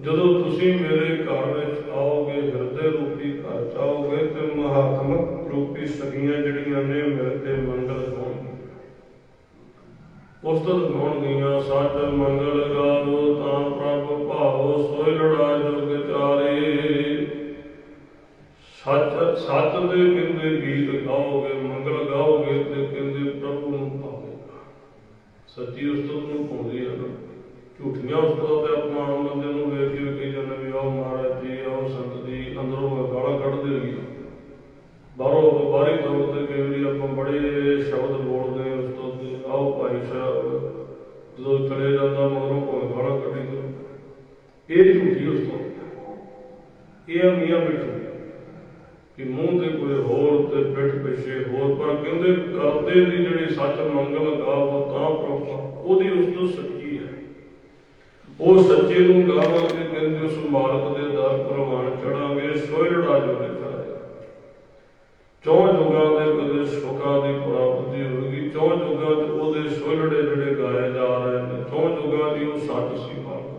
ਜਦੋਂ ਤੁਸੀਂ ਮੇਰੇ ਘਰ ਵਿੱਚ ਆਓਗੇ, ਹਿਰਦੇ ਰੂਪੀ ਘਰ ਚ ਆਓਗੇ ਤੇ ਮਹਾਤਮਕ ਰੂਪੀ ਸਖੀਆਂ ਜਿਹੜੀਆਂ ਨੇ ਮਿਲ ਕੇ ਮੰਗਲ ਗਾਉਣਗੀਆਂ, ਉਸਤਤ ਗਾਉਣਗੀਆਂ। ਸੱਚ ਮੰਗਲ ਗਾਵੋ ਤਾਂ ਪ੍ਰਭ ਭਾਵੋ, ਸੋਇ ਲੜਾ ਜੁਗ ਚਾਰੇ। ਸੱਚ ਦੇ ਕਹਿੰਦੇ ਗੀਤ ਗਾਓਗੇ, ਮੰਗਲ ਗਾਓਗੇ ਤੇ ਕਹਿੰਦੇ ਪ੍ਰਭੂ ਨੂੰ ਪਾਵੇਗਾ। ਸੱਚੀ ਉਸਤਤ ਨੂੰ ਪਾਉਂਦੀ ਹੈ ਨਾ, ਝੂਠੀਆਂ ਉਸਤਤ ਤੇ ਆਪਾਂ ਆਮ ਬੰਦੇ ਨੂੰ ਵੇਖ ਕੇ ਕਹੀ ਜਾਂਦੇ ਵੀ ਆਓ ਮਹਾਰਾਜ ਜੀ, ਆਓ ਸੰਤ ਜੀ, ਅੰਦਰੋਂ ਗਾਲਾਂ ਕੱਢਦੇ ਰਹੀਏ। ਬਾਹਰੋਂ ਬਾਹਰੀ ਤੌਰ ਤੇ ਕਈ ਵਾਰੀ ਆਪਾਂ ਬੜੇ ਸ਼ਬਦ ਬੋਲਦੇ ਹਾਂ ਉਸਤਤ ਦੇ, ਆਓ ਭਾਈ ਸਾਹਿਬ, ਜਦੋਂ ਚਲੇ ਜਾਂਦਾ ਮਗਰੋਂ ਭਾਵੇਂ ਗਾਲਾਂ ਕੱਢੀ ਜਾਓ। ਇਹ ਝੂਠੀ ਉਸਤਤ, ਇਹ ਮੀਆਂ ਬੈਠੋ ਕਿ ਮੂੰਹ ਤੇ ਕੋਈ ਹੋਰ ਤੇ ਪਿੱਠ ਪਿੱਛੇ ਹੋਰ, ਪਰ ਕਹਿੰਦੇ ਕਰਦੇ ਦੀ ਜਿਹੜੀ ਸੱਚ ਮੰਗਲ ਗਾਵੋ ਤਾਂ ਪ੍ਰਭ, ਉਹਦੀ ਉਸਤਤ ਸੱਚੀ ਹੈ। ਉਹ ਸੱਚੇ ਨੂੰ ਗਾਵਾਂਗੇ, ਕਹਿੰਦੇ ਉਸ ਮਾਲਕ ਦੇ ਦਰ ਪ੍ਰਵਾਨ ਚੜਾਂਗੇ। ਸੋਇ ਲੜਾ ਜੁਗ ਚਾਰੇ, ਚੌਂ ਜੁਗਾਂ ਦੇ ਕਦੇ ਸੁੱਖਾਂ ਦੀ ਪ੍ਰਾਪਤੀ ਹੋਵੇਗੀ। ਚੌਂ ਜੁਗਾਂ 'ਚ ਉਹਦੇ ਸੋਇਲੜੇ ਜਿਹੜੇ ਗਾਏ ਜਾ ਰਹੇ ਨੇ, ਚੌਂ ਜੁਗਾਂ ਦੀ ਉਹ ਸੱਚ ਸੀ ਮਾਲਕ।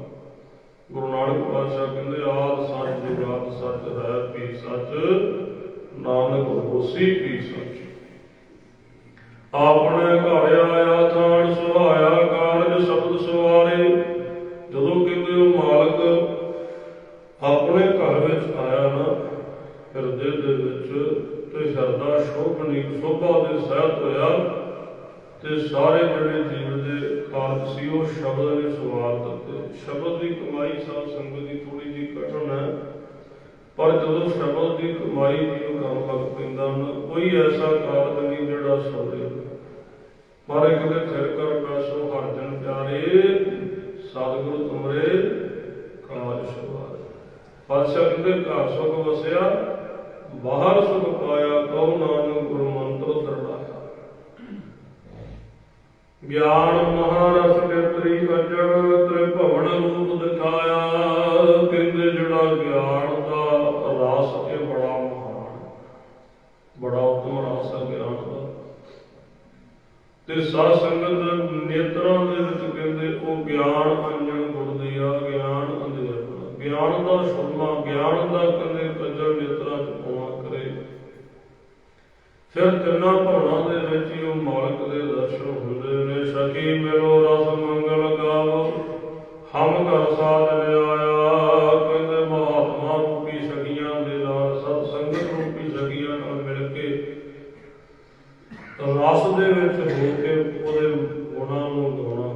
ਗੁਰੂ ਨਾਨਕ ਪਾਤਸ਼ਾਹ ਕਹਿੰਦੇ ਆਦਿ ਸੱਚ ਜੁਗਾਦ ਸੱਚ ਹੈ ਵੀ ਸੱਚ, ਨਾਨਕ ਹੋਸੀ ਵੀ ਸੱਚ। ਆਪਣੇ ਘਰ ਆਇਆ ਥਾਨ ਸੁਹਾਇਆ, ਕਾਰਜ ਸ਼ਬਦ ਸਵਾਰੇ। ਜਦੋਂ ਕਹਿੰਦੇ ਉਹ ਮਾਲਕ ਆਪਣੇ ਘਰ ਵਿੱਚ ਆਇਆ ਨਾ, ਹਿਰਦੇ ਦੇ ਵਿੱਚ, ਤੇ ਹਿਰਦਾ ਸ਼ੋਭਨੀ ਸ਼ੋਭਾ ਦੇ ਸਹਿਤ ਹੋਇਆ ਤੇ ਸਾਰੇ ਜਿਹੜੇ ਜੀਵਨ ਦੇ ਕਾਰਜ ਸੀ ਉਹ ਸ਼ਬਦ ਨੇ ਸਵਾਰ ਦਿੱਤੇ। ਸ਼ਬਦ ਦੀ ਕਮਾਈ ਸਾਧ ਸੰਗਤ ਦੀ ਥੋੜੀ ਜਿਹੀ ਕਠਿਨ ਹੈ, ਪਰ ਜਦੋਂ ਸ਼ਬਦ ਦੀ ਕਮਾਈ ਦੀ ਉਹ ਕੰਮ ਲੱਗ ਪੈਂਦਾ ਨਾ, ਕੋਈ ਐਸਾ ਕਾਰਜ ਨਹੀਂ ਜਿਹੜਾ ਸੌਰੇ। ਪਰ ਇੱਕ ਦੇ ਥਿਰ ਕਰ ਬੈਸੋ ਹਰ ਜਨ ਪਿਆਰੇ, ਸਤਿਗੁਰੂ ਤੁਮਰੇ ਕਾਜ ਸਵਾਰ। ਪਾਤਸ਼ਾਹ ਕਹਿੰਦੇ ਘਰ ਸੁਖ ਵਸਿਆ, ਬਾਹਰ ਸੁਖ ਪਾਇਆ, ਕਹੋ ਨਾਨਕ ਗੁਰੂ ਮੰਤਰ ਤਰੜਾਇਆ। ਗਿਆਨ ਮਹਾਰਸ ਕਿਰਤਰੀ ਅਜੜ, ਤ੍ਰਿਭਵਨ ਰੂਪ ਦਿਖਾਇਆ। ਕਹਿੰਦੇ ਜਿਹੜਾ ਗਿਆਨ ਦਾ ਰਸ, ਇਹ ਬੜਾ ਮਹਾਨ, ਬੜਾ ਉਤਮ ਰਸ ਹੈ ਗਿਆਨ ਦਾ। ਤੇ ਸਾਧ ਸੰਗਤ ਨੇਤਰਾਂ ਦੇ ਵਿੱਚ ਕਹਿੰਦੇ ਉਹ ਗਿਆਨ ਅੰਜਨ ਗੁਰ ਦੀਆ, ਗਿਆਨ ਅੰਧੇਰ। ਗਿਆਨ ਦਾ ਸੁਰਮਾ, ਗਿਆਨ ਦਾ ਕਹਿੰਦੇ ਕੱਜਲ ਨੇਤਰਾਂ 'ਚ ਪਾਉਣਾ ਕਰੇ। ਫਿਰ ਤਿੰਨਾਂ ਭਵਨਾਂ ਦੇ ਵਿੱਚ ਹੀ ਉਹ ਮਾਲਕ ਦੇ ਦਰਸ਼ਨ ਹੁੰਦੇ ਨੇ। ਸਖੀ ਮਿਲੋ ਰਸ ਮੰਗਲ ਗਾਵੋ, ਹਮ ਘਰ ਸਾਧ ਲਿਆਇਆ। ਕਹਿੰਦੇ ਮਹਾਤਮਾ ਰੂਪੀ ਸਖੀਆਂ ਦੇ ਨਾਲ, ਸਤ ਸੰਗਤ ਰੂਪੀ ਸਖੀਆਂ ਨਾਲ ਮਿਲ ਕੇ ਰਸ ਦੇ ਵਿੱਚ ਹੋ ਕੇ ਉਹਦੇ ਗੁਣਾਂ ਨੂੰ ਗਾਉਣਾ।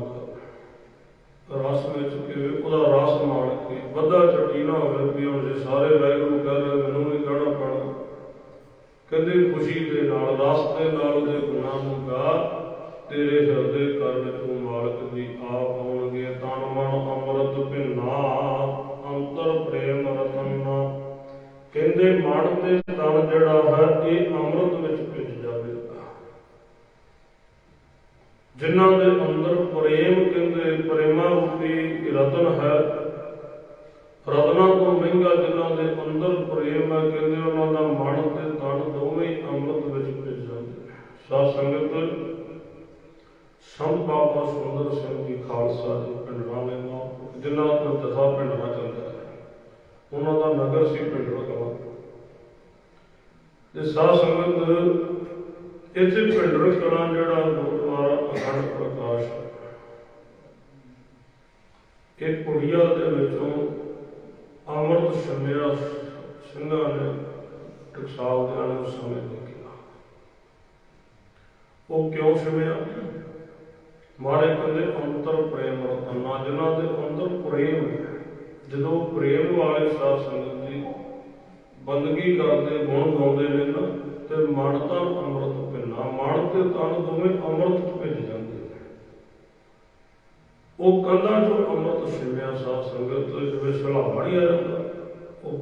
ਰਸ ਵਿੱਚ ਕਿ ਉਹਦਾ ਰਸ ਮਾਣ ਕੇ ਵੱਧਾ ਚੱਟੀ ਨਾ ਹੋਵੇ ਵੀ ਹੁਣ ਜੇ ਸਾਰੇ ਵਾਹਿਗੁਰੂ ਕਹਿ ਰਹੇ ਮੈਨੂੰ ਵੀ ਕਹਿਣਾ ਪੈਣਾ। ਕਹਿੰਦੇ ਖੁਸ਼ੀ ਦੇ ਨਾਲ, ਰਸ ਦੇ ਨਾਲ ਉਹਦੇ ਗੁਣਾਂ ਨੂੰ ਗਾ, ਤੇਰੇ ਹਿਰਦੇ ਘਰ ਵਿੱਚ ਉਹ ਮਾਲਕ ਜੀ ਆਪ ਆਉਣਗੇ। ਤਨ ਮਨ ਅੰਮ੍ਰਿਤ ਭਿੰਨਾ, ਅੰਤਰ ਪ੍ਰੇਮ ਰਤਨਾ। ਕਹਿੰਦੇ ਮਨ ਤੇ ਤਨ ਜਿਹੜਾ ਹੈ ਇਹ ਅੰਮ੍ਰਿਤ ਵਿੱਚ ਭਿੱਜ ਜਾਵੇਗਾ। ਜਿਨ੍ਹਾਂ ਦੇ ਅੰਦਰ ਪ੍ਰੇਮ, ਕਹਿੰਦੇ ਪ੍ਰੇਮਾ ਰੂਪੀ ਰਤਨ ਹੈ, ਰਤਨਾਂ ਤੋਂ ਮਹਿੰਗਾ ਜਿਨ੍ਹਾਂ ਦੇ ਅੰਦਰ ਪ੍ਰੇਮ ਹੈ, ਕਹਿੰਦੇ ਉਹਨਾਂ ਦਾ ਮਨ ਤੇ ਤਨ ਦੋਵੇਂ ਹੀ ਅੰਮ੍ਰਿਤ ਵਿੱਚ ਭਿੱਜ ਜਾਂਦੇ। ਸਾਧ ਸੰਗਤ ਸੰਤ ਬਾਬਾ ਸੁੰਦਰ ਸਿੰਘ ਜੀ ਖਾਲਸਾ ਜੀ ਪਿੰਡਰਾਂ ਦੇ ਨਾਮ, ਜਿਨ੍ਹਾਂ ਤੋਂ ਜਥਾ ਪਿੰਡਰਾਂ ਚੱਲਦਾ ਹੈ, ਉਹਨਾਂ ਦਾ ਨਗਰ ਸੀ ਪਿੰਡਰਾਂ ਕਲਾਂ। ਤੇ ਸਾਧ ਸੰਗਤ ਇੱਥੇ ਭਿੰਡਰ ਕਲਾਂ ਜਿਹੜਾ ਗੁਰਦੁਆਰਾ ਅਖੰਡ ਪ੍ਰਕਾਸ਼ ਇਹ ਕੁੜੀਆ ਦੇ ਵਿੱਚੋਂ ਅੰਮ੍ਰਿਤ ਛੰਨਿਆ ਸਿੰਘਾਂ ਨੇ ਟਕਸਾਲ ਦੇ ਨਾਲ ਸਮੇਂ ਦੇਖਿਆ। ਉਹ ਕਿਉਂ ਛੰਨਿਆ? ਮਾਰੇ ਕਹਿੰਦੇ ਅੰਤਰ ਪ੍ਰੇਮ ਰਤਨਾ, ਜਿਨ੍ਹਾਂ ਦੇ ਅੰਦਰ ਪ੍ਰੇਮ ਹੈ। ਜਦੋਂ ਪ੍ਰੇਮ ਵਾਲੇ ਸਾਧ ਸੰਗਤ ਦੀ ਬੰਦਗੀ ਕਰਦੇ, ਗੁਣ ਗਾਉਂਦੇ ਨੇ ਨਾ, ਤੇ ਮਨ ਤਾਂ ਅੰਮ੍ਰਿਤ ਭਿੰਨਾ, ਮਨ ਤੇ ਤਨ ਦੋਵੇਂ ਅੰਮ੍ਰਿਤ ਚ ਭਿੱਜ ਜਾਂਦੇ ਨੇ। ਉਹ ਕੰਧਾਂ ਚੋਂ ਅੰਮ੍ਰਿਤ ਛਿੰਨਿਆ ਸਾਧ ਸੰਗਤ, ਜਿਵੇਂ ਸਲਾਵਾ ਨਹੀਂ ਆ ਜਾਂਦਾ। ਉਹ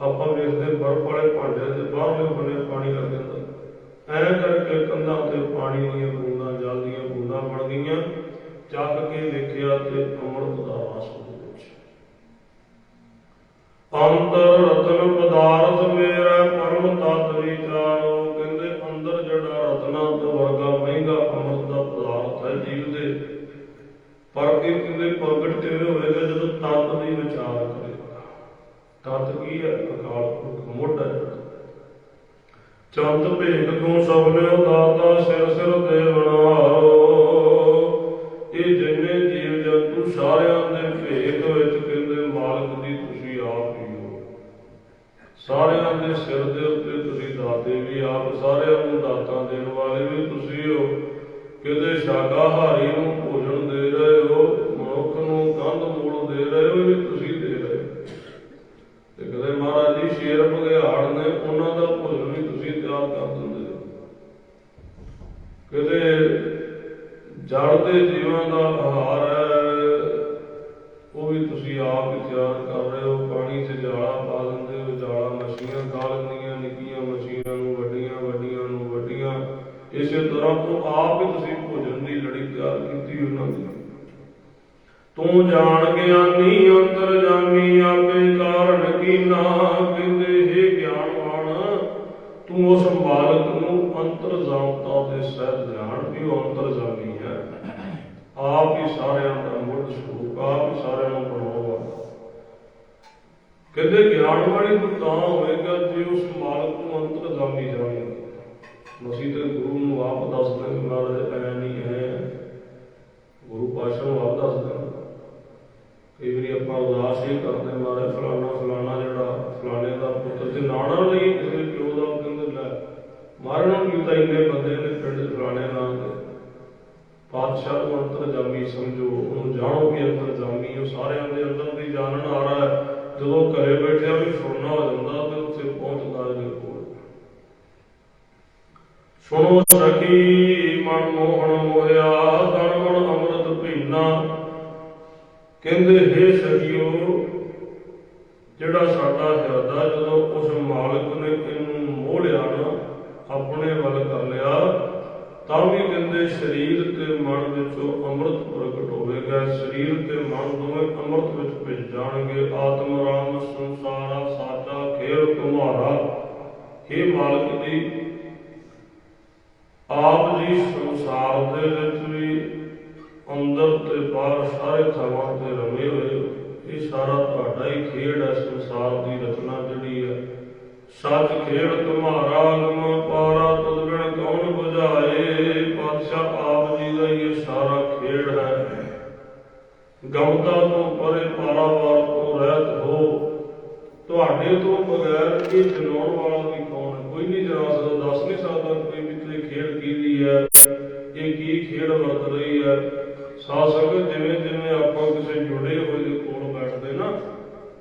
ਆਪਾਂ ਵੇਖਦੇ ਬਰਫ ਵਾਲੇ ਭਾਂਡੇ ਦੇ ਬਾਹਰਲੇ ਬੰਨੇ ਪਾਣੀ ਲੱਗ ਜਾਂਦਾ, ਐਂ ਕਰਕੇ ਕੰਧਾਂ ਤੇ ਪਾਣੀ ਦੀਆਂ ਬੂੰਦਾਂ, ਜਲ ਦੀਆਂ ਬੂੰਦਾਂ ਬਣ ਗਈਆਂ। ਚੱਕ ਕੇ ਵੇਖਿਆ ਤੇ ਅੰਮ੍ਰਿਤ ਦਾ ਰਸ ਉਹਦੇ ਵਿੱਚ। ਅੰਤਰ ਰਤਨ ਪਦਾਰਥ ਮੇਰਾ ਪਰਮ ਤਤ ਵਿਚਾਰੋ, ਕਹਿੰਦੇ ਅੰਦਰ ਜਿਹੜਾ ਰਤਨਾ ਤੋਂ ਵਰਗਾ ਮਹਿੰਗਾ ਅੰਮ੍ਰਿਤ ਦਾ ਪਦਾਰਥ ਹੈ ਜੀਵ ਦੇ, ਪਰ ਇਹ ਕਹਿੰਦੇ ਪ੍ਰਗਟ ਕਿਵੇਂ ਹੋਵੇਗਾ? ਜਦੋਂ ਤਤ ਦੀ ਵਿਚਾਰ ਕਰੇਗਾ। ਤਤ ਕੀ ਹੈ? ਅਕਾਲ ਪੁਰਖ ਮੋਢ ਹੈ। ਚੰਦ ਭੇਖ ਤੂੰ ਸਭਨਿਓ ਦਾਤਾ, ਸਿਰ ਸਿਰ ਤੇ ਬਣਾਓ। ਇਹ ਜਿੰਨੇ ਜੀਵ ਜੰਤੂ ਸਾਰਿਆਂ ਦੇ ਭੇਖ ਵਿੱਚ ਕਹਿੰਦੇ ਮਾਲਕ ਦੀ ਤੁਸੀਂ ਆਪ ਹੀ ਹੋ। ਸਾਰਿਆਂ ਦੇ ਸਿਰ ਦੇ ਉੱਤੇ ਤੁਸੀਂ ਦਾਤੇ ਵੀ ਆਪ, ਸਾਰਿਆਂ ਨੂੰ ਦਾਤਾਂ ਦੇਣ ਵਾਲੇ ਵੀ ਤੁਸੀਂ ਹੋ। ਕਹਿੰਦੇ ਸ਼ਾਕਾਹਾਰੀ ਨੂੰ ਭੋਜਨ ਦੇ ਰਹੇ ਹੋ, ਮਨੁੱਖ ਨੂੰ ਕੰਧ ਮੂਲ ਦੇ ਰਹੇ ਹੋ, ਵੀ ਤੁਸੀਂ ਦੇ ਰਹੇ ਹੋ। ਤੇ ਕਹਿੰਦੇ ਮਹਾਰਾਜ ਜੀ ਸ਼ੇਰ ਬਘਿਆੜ ਨੇ, ਉਹਨਾਂ ਦਾ ਭੋਜਨ ਵੀ ਤੁਸੀਂ ਤਿਆਰ ਕਰ ਦਿੰਦੇ ਹੋ। ਕਹਿੰਦੇ ਜੜ ਦੇ ਜੀਵਾਂ ਦਾ ਆਹਾਰ ਹੈ, ਉਹ ਵੀ ਤੁਸੀਂ ਆਪ ਹੀ ਤਿਆਰ ਕਰ ਰਹੇ ਹੋ। ਪਾਣੀ 'ਚ ਜਾਲਾ ਪਾ ਦਿੰਦੇ ਹੋ, ਜਾਲਾ ਮੱਛੀਆਂ ਖਾ ਲੈਂਦੀਆਂ, ਨਿੱਕੀਆਂ ਮੱਛੀਆਂ ਨੂੰ ਵੱਡੀਆਂ, ਵੱਡੀਆਂ ਨੂੰ ਵੱਡੀਆਂ। ਇਸੇ ਤਰ੍ਹਾਂ ਤੋਂ ਆਪ ਹੀ ਤੁਸੀਂ ਭੋਜਨ ਦੀ ਲੜੀ ਤਿਆਰ ਕੀਤੀ ਉਹਨਾਂ ਦੀ। ਤੂੰ ਜਾਣ ਗਿਆਨੀ ਅੰਤਰਜਾਮੀ, ਆਪੇ ਕਾਰਨ ਕੀਨਾ। ਕਹਿੰਦੇ ਹੇ ਗਿਆਨਵਾਨ, ਤੂੰ ਉਸ ਮਾਲਕ ਨੂੰ ਅੰਤਰਜਾਮਤਾ ਦੇ ਸਹਿਤ ਜਾਣ ਵੀ ਉਹ ਅੰਤਰਜਾਮੀ ਹੈ। ਆਪ ਹੀ ਸਾਰਿਆਂ ਦਾ ਮੁੱਢ ਸਰੂਪ, ਆਪ ਹੀ ਸਾਰਿਆਂ ਨੂੰ ਬਣਾਉਣ ਵਾਲਾ। ਕਹਿੰਦੇ ਗਿਆਨ ਵਾਲੀ ਤੂੰ ਤਾਂ ਹੋਵੇਗਾ ਜੇ ਉਸ ਮਾਲਕ ਨੂੰ ਅੰਤਰਜਾਮੀ ਜਾਣੇਗਾ। ਅਸੀਂ ਤੇ ਗੁਰੂ ਨੂੰ ਆਪ ਦੱਸਦੇ ਨੇ, ਮਹਾਰਾਜ ਐ ਨਹੀਂ ਹੈ, ਗੁਰੂ ਪਾਤਸ਼ਾਹ ਨੂੰ ਆਪ ਦੱਸਦੇ ਨੇ। ਕਈ ਵਾਰੀ ਆਪਾਂ ਉਦਾਸ ਹੀ ਕਰਦੇ, ਮਹਾਰਾਜ ਫਲਾਣਾ ਫਲਾਣਾ ਜਿਹੜਾ ਫਲਾਣੇ ਦਾ ਪੁੱਤਰ, ਤੇ ਨਾਣਾ ਲਈ ਕਿਸੇ ਪਿਓ ਦਾ ਕਹਿੰਦੇ ਲੈ ਮਹਾਰਾਜ ਨੂੰ ਕੀਤਾ, ਇੰਨੇ ਬੰਦੇ ਨੇ ਪਿੰਡ 'ਚ ਫਲਾਣੇ ਨਾਂ ਦੇ। ਪਾਤਸ਼ਾਹ ਨੂੰ ਅੰਤਰਜਾਮੀ ਸਮਝੋ, ਉਹਨੂੰ ਜਾਣੋ ਵੀ ਅੰਤਰਜਾਮੀ, ਉਹ ਸਾਰਿਆਂ ਦੇ ਅੰਦਰ ਦੀ ਜਾਣਨ ਆ ਰਹਾ ਹੈ। ਜਦੋਂ ਘਰੇ ਬੈਠਿਆ ਵੀ ਸੁਣਨਾ ਹੋ ਜਾਂਦਾ ਤੇ ਉੱਥੇ ਪਹੁੰਚਦਾ ਇਹਦੇ ਕੋਲ। ਸੁਣੋ ਸਖੀ ਮਨ ਮੋਹਣ ਮੋਹਿਆ, ਤਨ ਮਨ ਅੰਮ੍ਰਿਤ ਭੀਨਾ। ਕਹਿੰਦੇ ਹੇ ਸਖੀਓ, ਜਿਹੜਾ ਸਾਡਾ ਹਿਰਦਾ ਜਦੋਂ ਉਸ ਮਾਲਕ ਨੇ ਇਹਨੂੰ ਮੋਹ ਲਿਆ ਨਾ, ਆਪਣੇ ਵੱਲ ਕਰ ਲਿਆ, ਤਾਂ ਵੀ ਕਹਿੰਦੇ ਸਰੀਰ ਤੇ ਮਨ ਵਿੱਚੋਂ ਅੰਮ੍ਰਿਤ ਪ੍ਰਗਟ ਹੋਵੇਗਾ। ਸਰੀਰ ਤੇ ਮਨ ਦੋਵੇਂ ਅੰਮ੍ਰਿਤ ਵਿੱਚ ਭਿੱਜ ਜਾਣਗੇ। ਆਤਮ ਰਾਮ ਸੰਸਾਰਾ ਸਾਚਾ ਖੇਲ ਤੁਮਾਰਾ। ਹੇ ਮਾਲਕ ਜੀ, ਆਪ ਜੀ ਸੰਸਾਰ ਦੇ ਵਿੱਚ ਵੀ ਅੰਦਰ ਤੇ ਬਾਹਰ ਸਾਰੇ ਥਾਵਾਂ ਤੇ ਰਮੇ ਹੋਏ। ਇਹ ਸਾਰਾ ਤੁਹਾਡਾ ਹੀ ਖੇਡ ਹੈ। ਸੰਸਾਰ ਦੀ ਰਚਨਾ ਜਿਹੜੀ ਹੈ, ਸੱਚ ਖੇਡ ਤੁਮਾਰਾ, ਗਮ ਪਾਰਾ ਤੁਧ ਬਿਨ ਕੌਣ ਬੁਝਾਏ। ਪਾਤਸ਼ਾਹ ਆਪ ਜੀ ਦਾ ਇਹ ਸਾਰਾ ਖੇਡ ਹੈ। ਗਮਤਾ ਤੋਂ ਪਰੇ, ਪਾਰਾਵਾਰ ਤੋਂ ਰਹਿਤ ਹੋ। ਤੁਹਾਡੇ ਤੋਂ ਬਗੈਰ ਇਹ ਜਨਾਉਣ ਵਾਲਾ ਵੀ ਕੌਣ ਹੈ? ਕੋਈ ਨਹੀਂ ਜਨਾ ਸਕਦਾ, ਦੱਸ ਨਹੀਂ ਸਕਦਾ ਕੋਈ ਵੀ ਤੇ ਖੇਡ ਕਿਹਦੀ ਹੈ, ਇਹ ਕੀ ਖੇਡ ਵਰਤ ਰਹੀ ਹੈ। ਸਾਧ ਸੰਗਤ ਜਿਵੇਂ ਜਿਵੇਂ ਆਪਾਂ ਕਿਸੇ ਜੁੜੇ ਹੋਏ ਦੇ ਕੋਲ ਬੈਠਦੇ ਨਾ,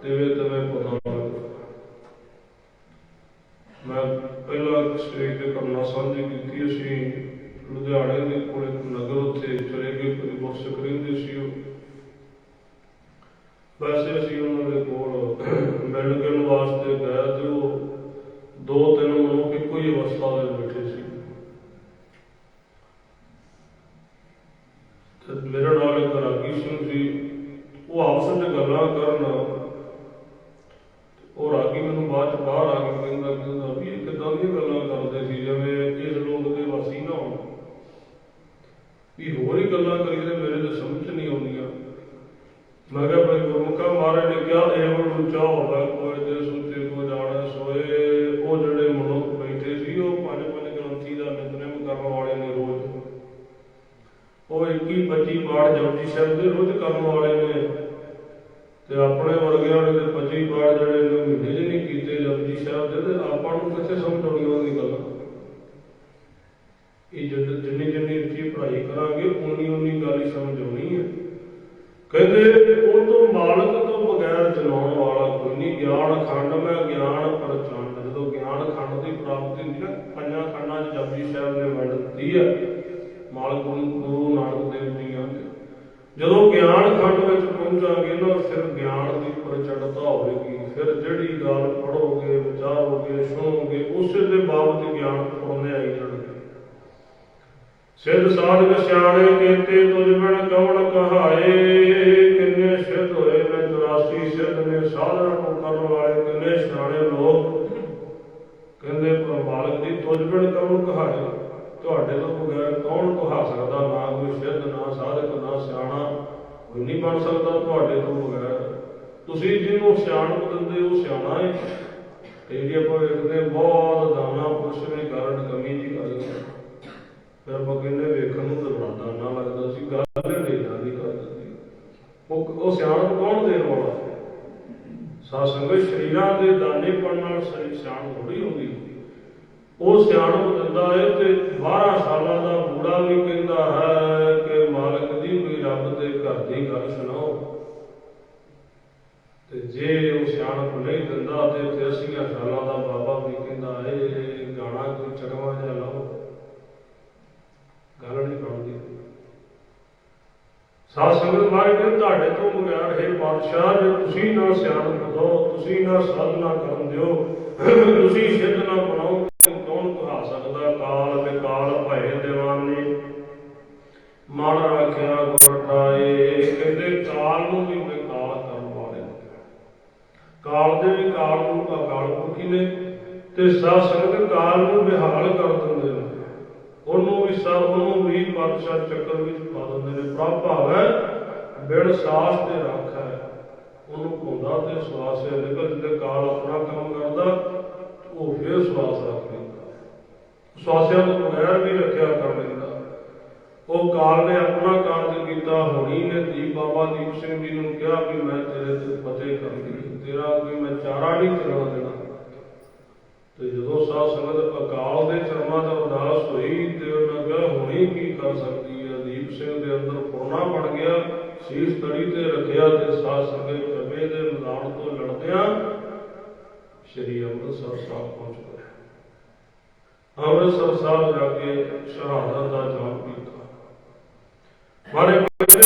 ਤਿਵੇਂ ਤਿਵੇਂ ਪਤਾ ਲੱਗਦਾ। ਮੈਂ ਪਹਿਲਾਂ ਸਟੇਜ ਤੇ ਕਰਨਾ ਸਾਂਝੀ ਕੀਤੀ। ਅਸੀਂ ਲੁਧਿਆਣੇ ਦੇ ਕੋਲ ਇੱਕ ਨਗਰ, ਉੱਥੇ ਚਲੇ ਗਏ, ਕੋਈ ਗੁਰਸਿੱਖ ਰਹਿੰਦੇ ਸੀ ਉਹ। ਵੈਸੇ ਅਸੀਂ ਉਹਨਾਂ ਦੇ ਕੋਲ ਮਿਲਣ ਗਿਲਣ ਵਾਸਤੇ ਗਏ ਤੇ ਉਹ 2-3 ਮਨੁੱਖ ਇੱਕੋ ਹੀ ਅਵਸਥਾ ਦੇ ਬੈਠੇ ਸੀ। ਤੇ ਮੇਰੇ ਨਾਲ ਇੱਕ ਰਾਗੀ ਸਿੰਘ ਸੀ, ਉਹ ਆਪਸ ਵਿੱਚ ਗੱਲਾਂ ਕਰਨ। ਉਹ ਰਾਗੀ ਮੈਨੂੰ ਬਾਅਦ ਚ ਬਾਹਰ ਆ ਕੇ ਕਹਿੰਦਾ ਵੀ ਇਹ ਕਿੱਦਾਂ ਦੀਆਂ ਗੱਲਾਂ ਕਰਦੇ ਸੀ, ਜਿਵੇਂ ਇਸ ਲੋਕ ਦੇ ਵਾਸੀ ਨਾ ਹੋਣ, ਵੀ ਹੋਰ ਹੀ ਗੱਲਾਂ ਕਰੀਏ, ਮੇਰੇ ਤਾਂ ਸਮਝ ਨਹੀਂ ਆਉਂਦੀਆਂ। ਮੈਂ ਕਿਹਾ ਭਾਈ ਗੁਰਮੁਖਾ, ਮਹਾਰਾਜ ਨੇ ਕਿਹਾ ਜਪਜੀ ਸਾਹਿਬ ਦੇ ਰੋਜ਼ ਕਰਨ ਵਾਲੇ ਨੇ, ਤੇ ਆਪਣੇ ਵਰਗਿਆਂ ਨੇ 25 ਪਾਠ ਜਿਹੜੇ ਨੇ ਮਹੀਨੇ 'ਚ ਨਹੀਂ ਕੀਤੇ ਜਪਜੀ ਸਾਹਿਬ ਦੇ, ਤੇ ਆਪਾਂ ਨੂੰ ਕਿੱਥੇ ਸਮਝ ਆਉਣੀ ਉਹਦੀ ਗੱਲ। ਇਹ ਜਿੰਨੀ ਜਿੰਨੀ ਉੱਚੀ ਪੜ੍ਹਾਈ ਕਰਾਂਗੇ ਉਨੀ ਉਨੀ ਗੱਲ ਹੀ ਸਮਝ ਆਉਣੀ ਹੈ। ਕਹਿੰਦੇ ਉਹ ਤੋਂ ਮਾਲਕ ਤੋਂ ਬਗੈਰ ਜਲਾਉਣ ਵਾਲਾ ਕੋਈ ਨਹੀਂ। ਗਿਆਨ ਖੰਡ ਮੈਂ ਗਿਆਨ ਪ੍ਰਚੰਡ, ਜਦੋਂ ਗਿਆਨ ਖੰਡ ਦੀ ਪ੍ਰਾਪਤੀ ਹੁੰਦੀ ਨਾ, 5 ਖੰਡਾਂ 'ਚ ਜਪਜੀ ਸਾਹਿਬ ਨੇ ਵੰਡ ਦਿੱਤੀ ਹੈ ਮਾਲਕ ਗੁਰੂ ਨਾਨਕ ਦੇਵ ਜੀਆਂ ਨੇ। ਜਦੋਂ ਗਿਆਨ ਖੰਡ ਵਿੱਚ ਪਹੁੰਚਾਂਗੇ ਨਾ, ਫਿਰ ਗਿਆਨ ਦੀ ਪ੍ਰਚੰਡਤਾ ਹੋਵੇਗੀ। ਫਿਰ ਜਿਹੜੀ ਗੱਲ ਪੜ੍ਹੋਗੇ, ਵਿਚਾਰੋਗੇ, ਸੁਣੋਗੇ, ਉਸੇ ਦੇ ਬਾਬਤ ਗਿਆਨ ਪੜ੍ਹਨੇ ਆਈ ਜਾਣਗੇ। ਸਿੱਧ ਸਾਧਕ ਸਿਆਣੇ ਕੀਤੇ ਤੁਝ ਬਿਨ ਕਵਣ ਕਹਾਏ, ਕਿੰਨੇ ਸਿੱਧ ਹੋਏ ਨੇ 84 ਸਿੱਧ ਨੇ, ਸਾਧਨਾ ਨੂੰ ਕਰਨ ਵਾਲੇ ਕਿੰਨੇ ਸਿਆਣੇ ਲੋਕ। ਕਹਿੰਦੇ ਪਰ ਮਾਲਕ ਦੀ ਤੁਝ ਬਿਨ ਕਵਣ ਕਹਾਏ, ਤੁਹਾਡੇ ਤੋਂ ਬਗੈਰ ਕੌਣ ਕਹਾ ਸਕਦਾ? ਨਾ ਕੋਈ ਸਿੱਧ, ਨਾ ਸਾਧਕ, ਨਾ ਸਿਆਣਾ, ਕੋਈ ਨਹੀਂ ਬਣ ਸਕਦਾ ਤੁਹਾਡੇ ਤੋਂ ਬਗੈਰ। ਤੁਸੀਂ ਜਿਹਨੂੰ ਸਿਆਣਪ ਦਿੰਦੇ ਉਹ ਸਿਆਣਾ ਹੈ। ਤੇ ਜੇ ਆਪਾਂ ਵੇਖਦੇ ਬਹੁਤ ਦਾਨਾ ਪੁਰਸ਼ ਵੀ ਕਾਰਨ ਕਮੀ ਜੀ ਕਰਦੇ, ਫਿਰ ਆਪਾਂ ਕਹਿੰਦੇ ਵੇਖਣ ਨੂੰ ਤਾਂ ਬੜਾ ਦਾਨਾ ਲੱਗਦਾ ਸੀ, ਗੱਲ ਨਹੀਂ ਜਾਂਦੀ ਕਰ ਦਿੰਦੀ। ਉਹ ਸਿਆਣਪ ਕੌਣ ਦੇਣ ਵਾਲਾ? ਸਾਧ ਸੰਗਤ ਸਰੀਰਾਂ ਦੇ ਦਾਨੇਪਣ ਨਾਲ ਸਿਆਣਪ ਥੋੜ੍ਹੀ ਹੁੰਦੀ। ਉਹ ਸਿਆਣਪ ਦਿੰਦਾ ਹੈ ਤੇ 12 ਸਾਲਾਂ ਦਾ ਬੂੜਾ ਵੀ ਕਹਿੰਦਾ ਹੈ ਕਿ ਮਾਲਕ ਦੀ ਕੋਈ ਰੱਬ ਦੇ ਘਰ ਦੀ ਗੱਲ ਸੁਣਾਓ। ਤੇ ਜੇ ਉਹ ਸਿਆਣਪ ਨਹੀਂ ਦਿੰਦਾ ਤੇ 80 ਸਾਲਾਂ ਦਾ ਬਾਬਾ ਵੀ ਕਹਿੰਦਾ ਇਹ ਗਾਣਾ ਕੋਈ ਚਕਵਾ ਜਿਹਾ ਲਾਓ, ਗੱਲ ਨਹੀਂ ਬਣਦੀ। ਸਾਧ ਸੰਗਤ ਮਹਾਰਾਜ ਕਹਿੰਦੇ ਤੁਹਾਡੇ ਤੋਂ ਬਗੈਰ ਹੈ ਪਾਤਸ਼ਾਹ, ਜੇ ਤੁਸੀਂ ਨਾ ਸਿਆਣਪ ਦਿਓ, ਤੁਸੀਂ ਨਾ ਸਾਧਨਾ ਕਰਨ ਦਿਓ, ਤੁਸੀਂ ਸਿੱਧ ਨਾ ਬਣਾਓ, ਕੌਣ ਕਹਾ ਸਕਦਾ? ਕਾਲ ਵਿਕਾਲ ਭਏ ਦੀਵਾਨੇ, ਮਨ ਰੱਖਿਆ ਗੁਰ ਠਾਏ। ਕਹਿੰਦੇ ਕਾਲ ਨੂੰ ਵੀ ਵਿਕਾਲ ਕਰਨ ਵਾਲੇ, ਕਾਲ ਦੇ ਵੀ ਕਾਲ ਨੂੰ ਅਕਾਲ ਪੁਰਖੀ ਨੇ, ਤੇ ਸਾਧ ਸੰਗਤ ਕਾਲ ਨੂੰ ਬਿਹਾਲ ਕਰ ਦਿੰਦੇ ਨੇ। ਉਹਨੂੰ ਵੀ ਪਾਤਸ਼ਾਹ ਚੱਕਰ ਵਿੱਚ ਪਾ ਦਿੰਦੇ ਨੇ। ਪ੍ਰਭ ਭਾਵੈ ਬਿਨ ਸਾਸ ਤੇ ਰੱਖ ਹੈ, ਉਹਨੂੰ ਪਾਉਂਦਾ ਤੇ ਸਵਾਸ ਨਿਕਲ ਜਿੱਤੇ ਕਾਲ ਆਪਣਾ ਕੰਮ ਕਰਦਾ, ਉਹ ਫਿਰ ਸਵਾਸ ਰੱਖ ਲੈਂਦਾ, ਸਵਾਸਿਆਂ ਤੋਂ ਬਗੈਰ ਵੀ ਰੱਖਿਆ ਕਰ ਲੈਂਦਾ। ਉਹ ਕਾਲ ਨੇ ਆਪਣਾ ਕਾਰਜ ਕੀਤਾ। ਹੋਣੀ ਨੇ ਦੀਪ ਬਾਬਾ ਦੀਪ ਸਿੰਘ ਜੀ ਨੂੰ ਕਿਹਾ ਵੀ ਮੈਂ ਤੇਰੇ ਤੇ ਫਤਿਹ ਕਰਦੀ, ਤੇਰਾ ਕੋਈ ਮੈਂ ਚਾਰਾ ਨਹੀਂ ਚੱਲਣ ਦੇਣਾ। ਤੇ ਜਦੋਂ ਸਾਧ ਸੰਗਤ ਅਕਾਲ ਦੇ ਚਰਨਾਂ ਦਾ ਅਰਦਾਸ ਹੋਈ ਤੇ ਉਹਨਾਂ ਕਿਹਾ ਹੋਣੀ ਕੀ ਕਰ ਸਕਦੀ ਹੈ। ਦੀਪ ਸਿੰਘ ਦੇ ਅੰਦਰ ਫੁਰਨਾ ਬਣ ਗਿਆ, ਸੀਸ ਤੜੀ ਤੇ ਰੱਖਿਆ ਤੇ ਸਾਧ ਸੰਗਤ ਚੱਬੇ ਦੇ ਮੈਦਾਨ ਤੋਂ ਲੜਦਿਆਂ ਸ਼੍ਰੀ ਅੰਮ੍ਰਿਤਸਰ ਸਾਹਿਬ ਪਹੁੰਚ ਗਏ। ਅੰਮ੍ਰਿਤਸਰ ਸਾਹਿਬ ਜਾ ਕੇ ਸ਼ਹਾਦਤ ਦਾ ਜਾਮ ਪੀਤਾ। ਮਾਰੇ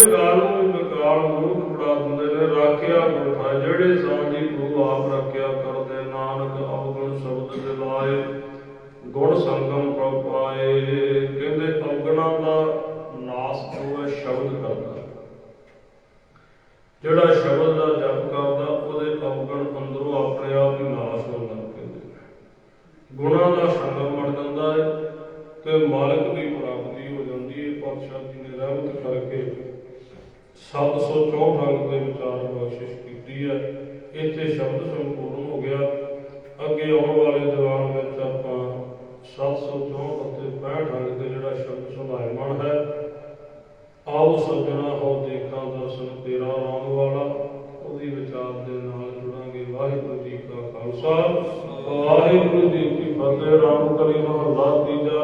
ਕਾਲ ਨੂੰ ਵਿਕਾਲ ਮੂਰਖ ਬਣਾ ਦਿੰਦੇ ਨੇ। ਰਾਖਿਆ ਗੁਰਠਾ, ਜਿਹੜੇ ਸਾਡੀ ਗੁਰੂ ਆਪ ਰੱਖਿਆ ਕਰਦੇ, ਨਾਨਕ ਅਵਗੁਣ ਸ਼ਬਦ ਦਿਲਾਏ, ਗੁਣ ਸੰਗਮ ਪ੍ਰਭ ਪਾਏ। ਕਹਿੰਦੇ ਅਵਗੁਣਾਂ ਦਾ ਨਾਸ ਜੋ ਹੈ ਸ਼ਬਦ ਕਰਦਾ, ਜਿਹੜਾ ਸ਼ਬਦ ਦਾ ਜਪ ਕਰਦਾ ਉਹਦੇ ਅਵਗੁਣ ਅੰਦਰੋਂ ਆਪਣੇ ਆਪ ਹੀ ਨਾਸ ਹੋਣ ਲੱਗ ਪੈਂਦੇ। ਗੁਣਾਂ ਦਾ ਸੰਗਮ ਬਣ ਜਾਂਦਾ ਹੈ ਤੇ ਮਾਲਕ ਦੀ ਪ੍ਰਾਪਤੀ ਹੋ ਜਾਂਦੀ ਹੈ। ਪਾਤਸ਼ਾਹ ਜੀ ਨੇ ਰਹਿਮਤ ਕਰਕੇ 764 ਅੰਗ ਦੇ ਵਿਚਾਰ ਬਖਸ਼ਿਸ਼ ਕੀਤੀ ਹੈ। ਇੱਥੇ ਸ਼ਬਦ ਸੰਪੂਰਨ ਹੋ ਗਿਆ। ਅੱਗੇ ਆਉਣ ਵਾਲੇ ਦੀਵਾਨ ਵਿੱਚ ਆਪਾਂ 764 ਅਤੇ 65 ਅੰਗ ਦੇ ਜਿਹੜਾ ਸ਼ਬਦ ਸੁਭਾਇਮਾਨ ਹੈ। ਆਓ ਸੱਜਣਾ ਹੋ ਦੇਖਾਂ ਦਰਸ਼ਨ ਤੇਰਾ ਰਾਮ ਵਾਲਾ, ਉਹਦੀ ਵਿਚਾਰ ਦੇ ਨਾਲ ਜੁੜਾਂਗੇ। ਵਾਹਿਗੁਰੂ ਜੀ ਕਾ ਖਾਲਸਾ, ਵਾਹਿਗੁਰੂ ਜੀ ਕੀ ਫਤਿਹ। ਰਾਮ ਕਲੀ ਮਹੱਲਾ ਤੀਜਾ।